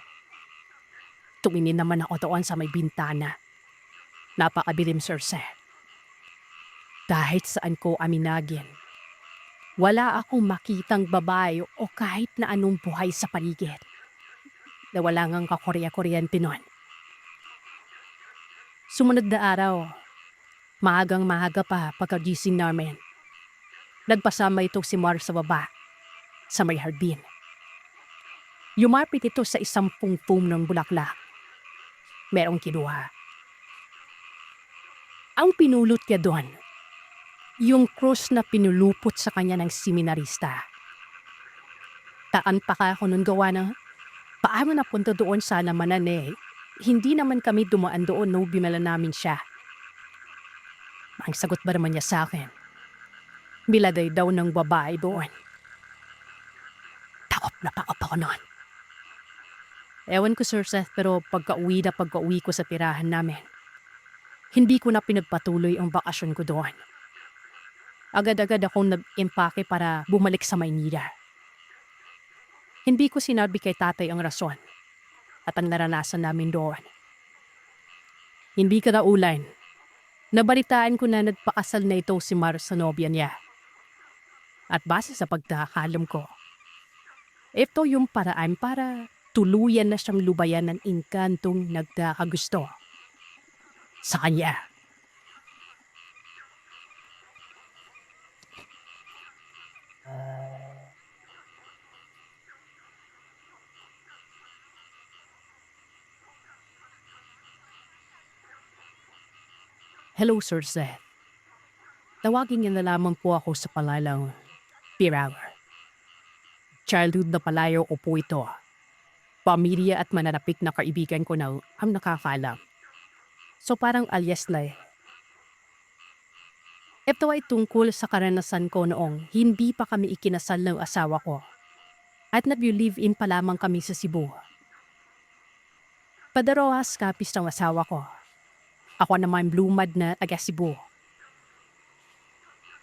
Tumingin naman ako doon sa may bintana. Napakabilim, Sir Seth. Kahit saan ko aminagin, wala akong makitang babae o kahit na anong buhay sa paligid na wala ngang kakorya-kuryente nun. Sumunod na araw, maagang-mahaga pa pagkagising namin. Nagpasama ito si Mar sa baba, sa may hardin. Yumapit ito sa isang pungpum ng bulaklak. Merong kinuha. Ang pinulot niya doon, yung krus na pinulupot sa kanya ng seminarista. Taan pa ka ako nun gawa ng paano napunta doon sa alamanan hindi naman kami dumaan doon no bimala namin siya. Ang sagot ba naman niya sa akin? Biladay daw ng babae doon. Takot na takot ako noon. Ewan ko, Sir Seth, pero pagka-uwi ko sa tirahan namin, hindi ko na pinagpatuloy ang bakasyon ko doon. Agad-agad akong nag-impake para bumalik sa Maynila. Hindi ko sinabi kay tatay ang rason at ang naranasan namin doon. Hindi kadaulan, nabalitaan ko na nagpakasal na ito si Mar sa nobya niya. At base sa pagkakalam ko, ito yung paraan para tuluyan na siyang lubayan ng inkantong nagkakagusto sa kanya. Hello, Sir Seth. Tawagin niya na lamang po ako sa palalang Pirangar. Childhood na palayo ko po ito. Pamilya at mananapik na kaibigan ko na ang nakakalam. So parang alias na Ito ay tungkol sa karanasan ko noong hindi pa kami ikinasal ng asawa ko. at nag-live-in pa lamang kami sa Cebu. Padaroas kapis ng asawa ko. Ako naman blumad na taga Cebu.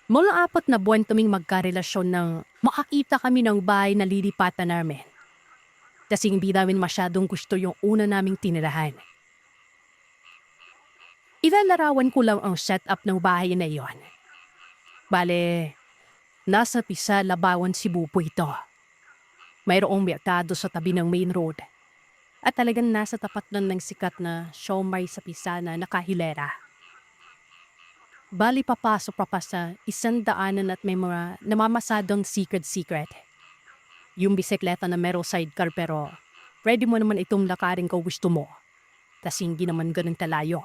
Mula 4 na buwan kaming magkarelasyon nang makakita kami ng bahay na lilipatan namin. Kasing hindi namin masyadong gusto yung una naming tinirahan. Ilalarawan ko lang ang setup ng bahay na iyon. Bale, nasa Pisa, Labawan, Cebu po ito. Mayroong merkado sa tabi ng main road. At talagang nasa tapat ng sikat na siomai sa Pisa na nakahilera. Bali papasok pa sa 100 at may mga namamasadong secret. Yung bisikleta na meron sidecar pero pwede mo naman itong lakarin kung gusto mo. Tas hindi naman ganun talayo.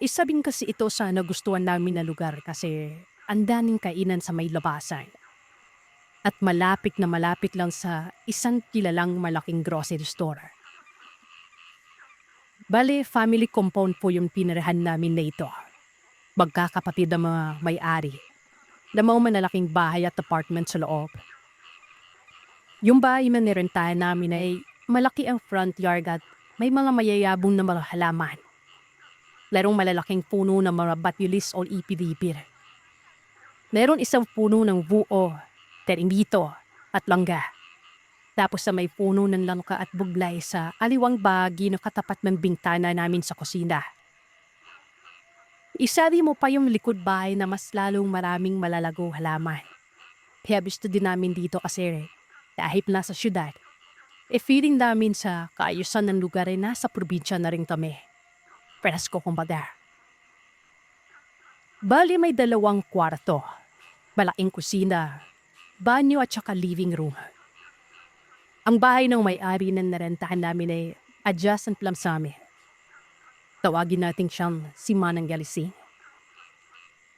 Isa din kasi ito sa nagustuhan namin na lugar kasi ang daming kainan sa may labasan. At malapit na malapit lang sa isang kilalang malaking grocery store. Bale, family compound po yung pinirahan namin na ito. Magkakapatid ang mga may-ari. Na mga malalaking bahay at apartment sa loob. Yung bahay na nirentahan namin ay malaki ang front yard at may mga mayayabong na mga halaman. Larong malalaking puno ng mga batulis o ipilipir. Meron isang puno ng buo, terimbito at langga. Tapos sa may puno ng langka at buglay sa aliwang bahagi na katapat ng bintana namin sa kusina. Isari mo pa yung likod bahay na mas lalong maraming malalago halaman. Kaya gusto din namin dito kasi dahil nasa syudad, feeling namin sa kaayusan ng lugar ay nasa probinsya na rin kami. Presko kumbaga. Bali may 2 kwarto, malaking kusina, banyo at saka living room. Ang bahay ng may-ari na narentahan namin ay adjacent lang sa amin. Tawagin natin siyang si Manang Galising.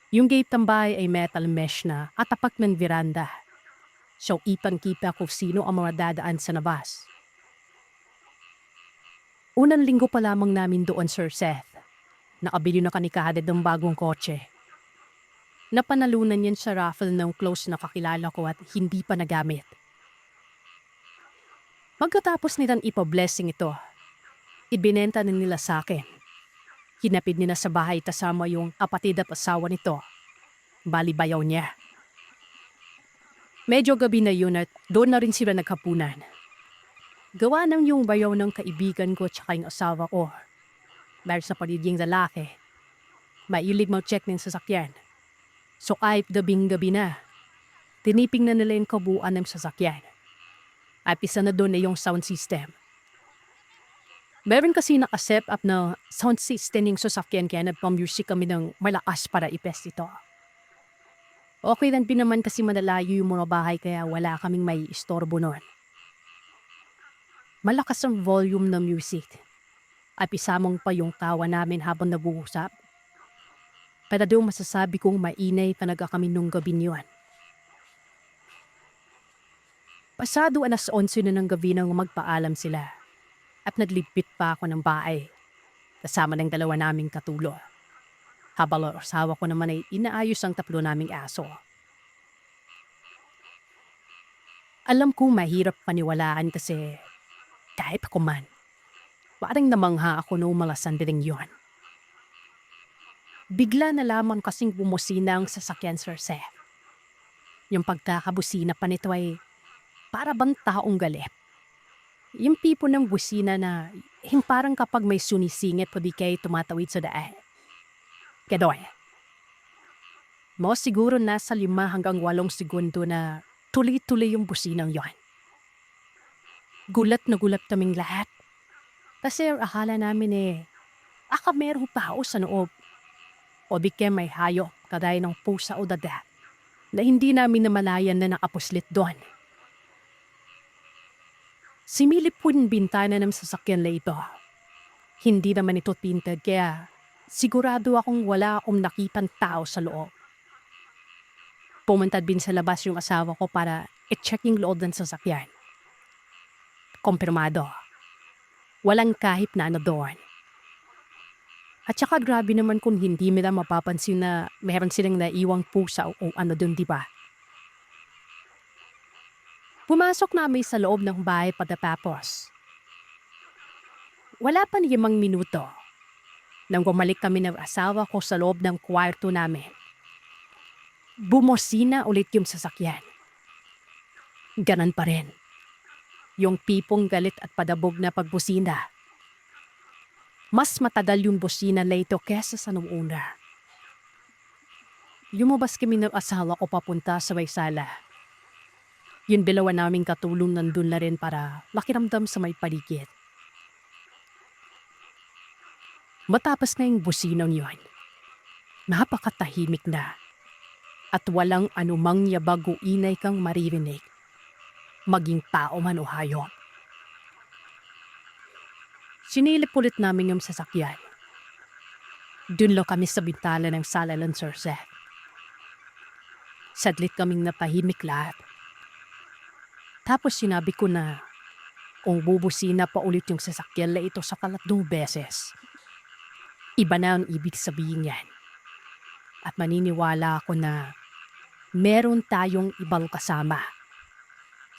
Yung gate ng bahay ay metal mesh na at tapak ng veranda. So ipang-kita kung sino ang mga dadaan sa labas. Unang linggo pa lamang namin doon, Sir Seth. Nakabili na kami kaagad ng bagong kotse. Napanalunan yan sa raffle ng close na kakilala ko at hindi pa nagamit. Pagkatapos nilang ipa-blessing ito, ibinenta na nila sa akin. Hinapid nila sa bahay kasama yung kapatid at asawa nito. Bali bayaw niya. Medyo gabi na yun at doon na rin sila naghapunan. Gawa ng yung bayaw ng kaibigan ko at saka yung asawa ko. Dahil sa pagiging lalaki, mailig mag-check ng sasakyan. So kahit gabing-gabi na, tiniping na nila yung kabuuan ng sasakyan. At isa na doon ay yung sound system. Meron kasi naka-set up na sound system yung sasakyan kaya nagpa-music kami ng malakas para ipest ito. Okay lang din naman kasi madalayo yung mga bahay kaya wala kaming may istorbo noon. Malakas ang volume ng music. At isamang pa yung tawa namin habang nag-uusap. Para doon masasabi kong mainay talaga kami nung gabi niyon. Pasado 11:00 na ng gabi nang magpaalam sila at naglipit pa ako ng bahay kasama ng 2 naming katulo. Habang ang asawa ko naman ay inaayos ang 3 naming aso. Alam kong mahirap paniwalaan kasi kahit ako man, parang namangha ako noong mga sandaling yon. Bigla na lamang kasing bumusina ang sasakyan, Sir Seth. Yung pagkakabusina pa nito ay para bang taong galit. Yung tipo ng busina na parang kapag may sunisingit o di kayo tumatawid sa daan. Gadoy. Mo siguro nasa 5 hanggang 8 segundo na tuloy-tuloy yung businang yon. Gulat na gulat kaming lahat. Kasi akala namin meron tao sa noob. O di kaya may hayop kagaya ng pusa o daga na hindi namin namalayan na nakapuslit doon. Similip po yung bintana ng sasakyan na ito. Hindi naman ito tinted kaya sigurado akong wala akong nakitang tao sa loob. Pumunta din sa labas yung asawa ko para i-check yung loob ng sasakyan. Kumpirmado. Walang kahit na ano doon. At saka grabe naman kung hindi nila mapapansin na meron silang naiwang pusa o ano doon, di ba? Pumasok namin sa loob ng bahay pagkatapos. Wala pa 5 minuto nang bumalik kami ng asawa ko sa loob ng kwarto namin. Bumosina ulit yung sasakyan. Ganon pa rin. Yung pipong galit at padabog na pagbusina. Mas matagal yung busina na ito kesa sa nung una. Lumabas kami ng asawa ko papunta sa may sala. Yung dalawa naming katulong nandun na rin para makiramdam sa may paligid. Matapos na yung businang yun, napakatahimik na at walang anumang yabag o inay kang maririnig, maging tao man o hayop. Sinilip ulit namin yung sasakyan. Doon lang kami sa bintala ng sala ng Sir. Sadlit kaming napahimik lahat. Tapos sinabi ko na kung bubusina pa ulit yung sasakyan na ito sa 3 beses, iba na ang ibig sabihin yan. At maniniwala ako na meron tayong ibang kasama.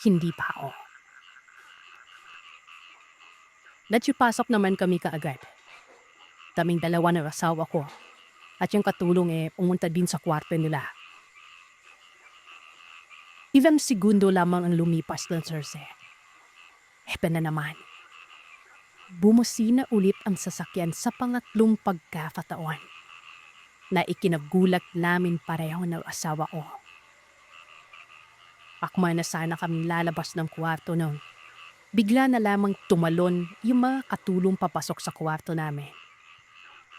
Hindi pa ako. Nagsipasok naman kami kaagad. Kaming dalawa ng asawa ko at yung katulong pumunta din sa kwarto nila. Ilang segundo lamang ang lumipas ng Sir. Hepe na naman. Bumusina ulit ang sasakyan sa 3 pagkakataon na ikinagulat namin pareho ng asawa ko. Akma na sana kami lalabas ng kwarto nung bigla na lamang tumalon yung mga katulong papasok sa kwarto namin.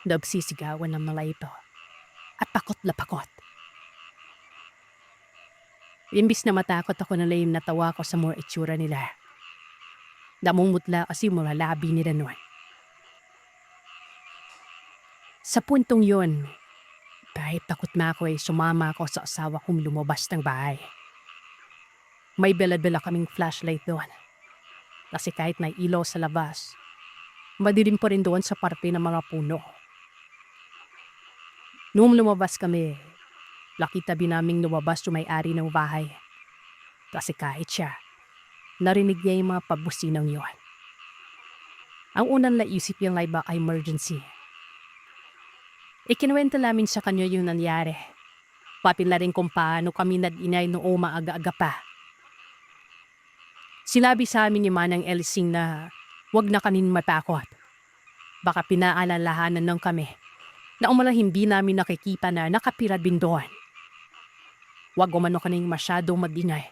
Nagsisigawan ng mga ito at takot na pakot. Imbis na matakot ako na lang natawa ko sa mga itsura nila. Namumutla kasi mga labi nila noon. Sa puntong yun, kahit takot na ako sumama ako sa asawa kong lumabas ng bahay. May bela-bela kaming flashlight doon. Kasi kahit may ilaw sa labas, madilim pa rin doon sa parte ng mga puno. Noong lumabas kami, nakita naming lumabas yung may-ari ng bahay. Kasi kahit siya, narinig niya yung mga pagbusinang yun. Ang unang naisip niya ay baka emergency. Ikinuwento namin sa kanya yung nangyari. Pati na rin kung paano kami nag-inay noong maaga-aga pa. Sinabi sa amin ni Manang Elsing na wag na kanin matakot. Baka pinaalalahanan ng kami na umala hindi namin nakikita na nakapira din doon. Wag umano kaning masyadong mag-ingay.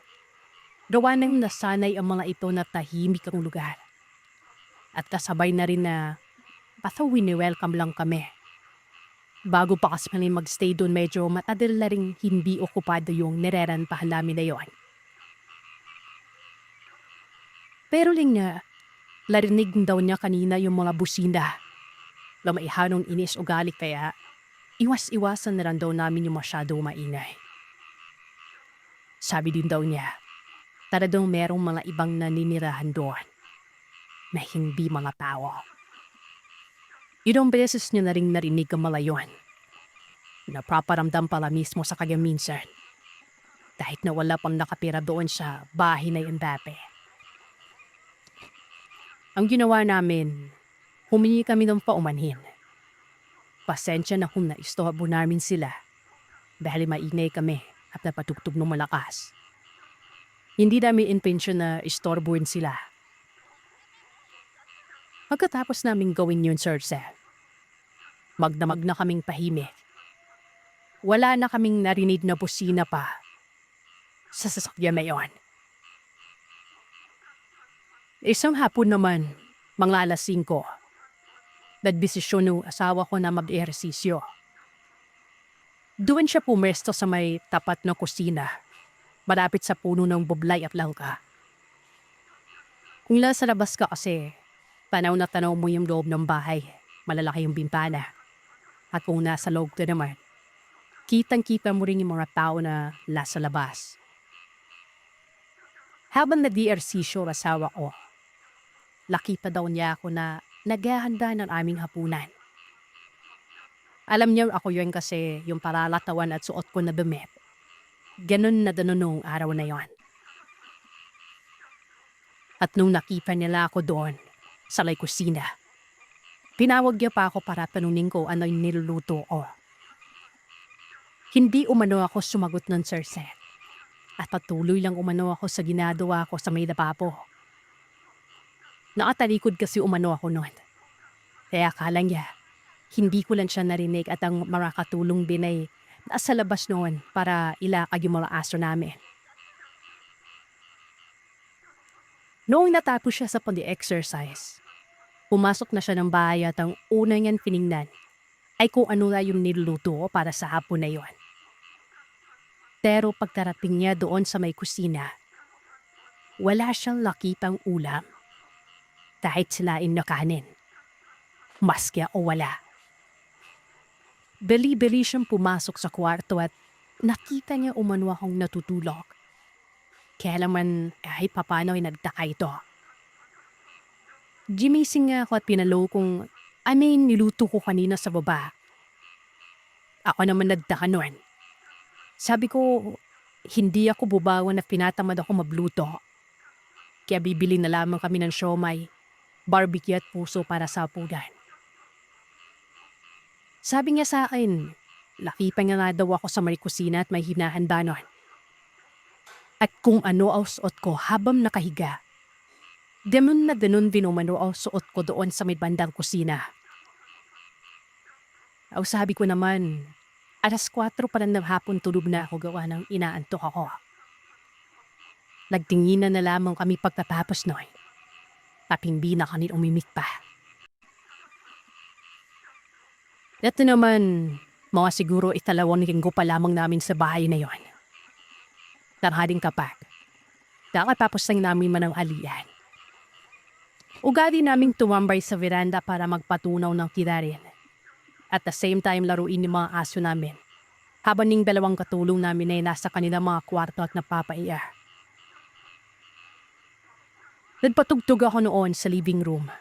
Gawa nang nasanay ang mga ito na tahimik ang lugar. At kasabay na rin na wini-welcome lang kami. Bago pa kasi kami magstay doon medyo matagal na rin hindi okupado yung nirerantahan namin na yon. Pero ling na, larinig daw niya kanina yung mga busina. Lamaihanong inis o galit kaya iwas-iwasan na rin daw namin yung masyado maingay. Sabi din daw niya, taradong merong mga ibang naninirahan doon na hindi mga tao. Ilang beses niya na rin narinig ang mga yun. Napaparamdam pala mismo sa kanya minsan. Kahit na wala pang nakapira doon sa bahay na yun dati. Ang ginawa namin, humingi kami ng paumanhin. Pasensya na kung naistorbo namin sila dahil maingay kami at napatugtog ng malakas. Hindi namin intensyon na istorbuin sila. Pagkatapos namin gawin yun, Sir, magdamag na kaming pahimik. Wala na kaming narinig na busina pa sa sasakyan na yun. Isang hapon naman, mga alas 5, nagdesisyon ng asawa ko na mag-ehersisyo. Doon siya pumesto sa may tapat na kusina, malapit sa puno ng bublay at langka. Kung nasa labas ka kasi, tanaw na tanaw mo yung loob ng bahay, malalaki yung bintana. At kung nasa loob ka naman, kitang-kita mo rin yung mga tao na nasa labas. Habang nag-ehersisyo asawa ko, nakita daw niya ako na naghahanda ng aming hapunan. Alam niya ako yun kasi yung paralatawan at suot ko na damit. Ganun na nung araw na yon. At nung nakita nila ako doon, sa may kusina, tinawag niya pa ako para tanunin ko ano yung niluluto ko. Hindi umano ako sumagot ng Sir Seth. At patuloy lang umano ako sa ginagawa ko sa may lababo. Nakatalikod kasi umano ako noon. Kaya akala niya, hindi ko lang siya narinig at ang makakatulong din ay nasa labas noon para ilakad yung mga aso namin. Noong natapos siya sa pag-exercise, pumasok na siya ng bahay at ang una niyang tiningnan ay kung ano na yung niluluto ko para sa hapon na yon. Pero pagkarating niya doon sa may kusina, wala siyang nakitang ulam. Kahit silain na kanin. Maski o wala. Beli-beli siyang pumasok sa kwarto at nakita niya umano akong natutulog. Kaya naman kahit papano ay nagtaka ito. Gimising nga ako at pinalo kung niluto ko kanina sa baba. Ako naman nagtaka noon. Sabi ko, hindi ako bubawan na pinatamad ako magluto. Kaya bibili na lamang kami ng siomay, barbecue at puso para sa hapunan. Sabi niya sa akin, lakipan nga daw ako sa may kusina at may hinahanda nun. At kung ano ang suot ko habang nakahiga, ganun na ganun din umano ang suot ko doon sa may bandang kusina. Ang sabi ko naman, 4:00 pa lang ng hapon tulog na ako gawa ng inaantok ako. Nagtinginan na lamang kami pagkatapos noy. Tapindi na kami umimik pa. Ito naman, mga siguro 2 linggo pa lamang namin sa bahay na yon. Tanghaling kapag, nakatapos lang namin mananghalian. Ugali naming tumambay sa veranda para magpatunaw ng tirarin. At the same time laruin yung mga aso namin. Habang ning 2 katulong namin ay nasa kanilang mga kwarto at napapaiya. Nagpatugtog ako noon sa living room.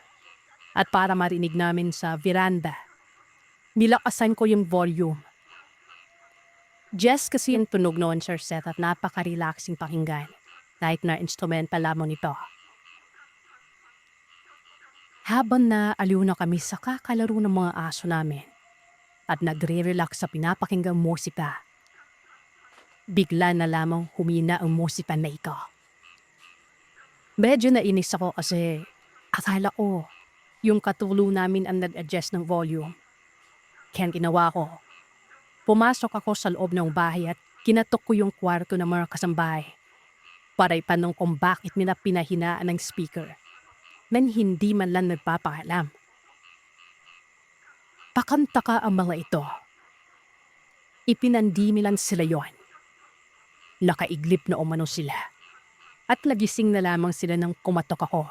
At para marinig namin sa veranda, nilakasan ko yung volume. Just kasi yung tunog noon, Sir Seth, at napaka-relaxing pakinggan. Kahit na instrument pa lamang ito. Habang naaliw na kami sa kakalaro ng mga aso namin at nagre-relax sa pinapakinggang musika, bigla na lamang humina ang musika na ito. Medyo nainis ako kasi akala ko yung katulong namin ang nag-adjust ng volume. Kaya ginawa ko, pumasok ako sa loob ng bahay at kinatok ko yung kwarto ng mga kasambahay para itanong kung bakit nila pinahinaan ng speaker nang hindi man lang nagpapaalam. Pakantaka ang mga ito. Ipinandimi lang sila yon. Nakaiglip na umano sila. At lagising na lamang sila nang kumatok ako.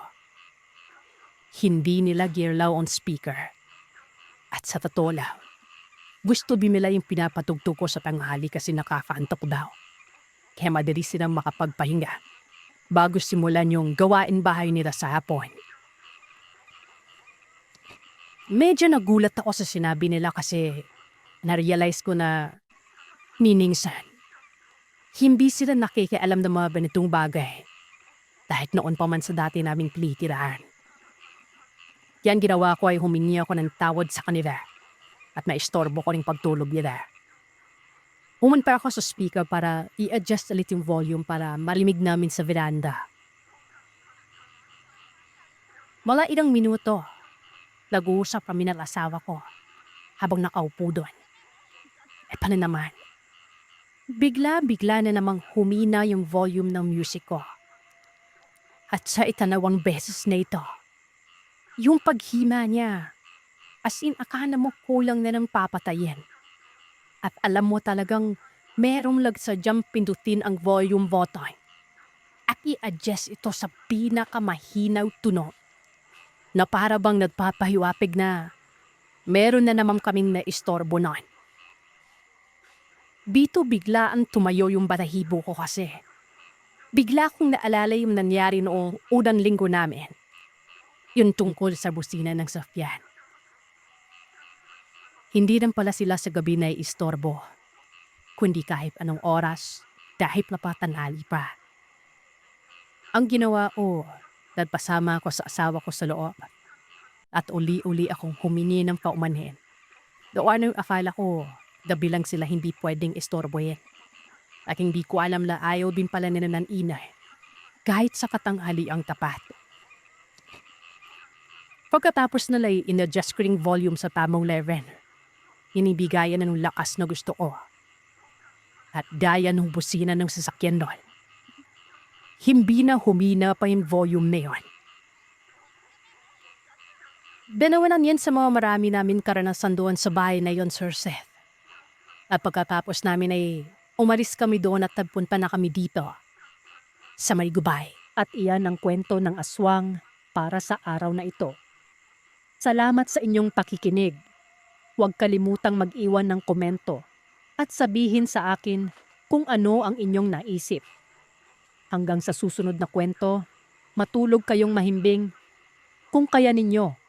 Hindi nila girlaw on speaker. At sa totoo lang, gusto bimila yung pinapatugtog ko sa tanghali kasi nakakaantok daw. Kaya madali silang makapagpahinga bago simulan yung gawain bahay nila sa hapon. Medyo nagulat ako sa sinabi nila kasi na-realize ko na minsan, hindi sila nakikialam ng mga ganitong bagay kahit noon pa man sa dati naming plitirahan. Yan ginawa ko ay humingi ako ng tawad sa kanila at naistorbo ko rin pagtulog nila. Pumunta ako sa speaker para i-adjust ulit yung volume para marimig namin sa veranda. Mula ilang minuto, nag-uusap kami ng asawa ko habang nakaupo doon. E paano naman? Bigla-bigla na namang humina yung volume ng music ko. At sa 2 beses na ito, yung paghima niya, as in akala mo kulang na ng papatayin. At alam mo talagang merong lagsadyang pindutin ang volume button at i-adjust ito sa pinakamahinaw tunog na para bang nagpapahiwapig na meron na naman kaming naistorbo noon. Bito bigla ang tumayo yung balahibo ko kasi. Bigla kong naalala yung nangyari noong unang linggo namin. Yung tungkol sa busina ng sasakyan. Hindi lang pala sila sa gabi na istorbo, kundi kahit anong oras, kahit napatanghali pa. Ang ginawa ko, Nagpasama ako sa asawa ko sa loob. At uli-uli akong humingi ng paumanhin. Doon yung akala ko, gabi lang sila hindi pwedeng istorbohin. At hindi ko alam na ayaw din pala nila ng inay. Kahit sa katanghali ang tapat. Pagkatapos nila in-adjust ko yung volume sa tamang level. Inibigayan na ng lakas na gusto ko. At gaya ng busina ng sasakyan doon. Hindi na humina pa yung volume na yun. Danawanan yan sa mga marami namin karanasan doon sa bahay na yon, Sir Seth. At pagkatapos namin ay umalis kami doon at nagpunta na kami dito sa may gubay.
At iyan ang kwento ng aswang para sa araw na ito. Salamat sa inyong pakikinig. Huwag kalimutang mag-iwan ng komento at sabihin sa akin kung ano ang inyong naisip. Hanggang sa susunod na kwento, matulog kayong mahimbing kung kaya ninyo.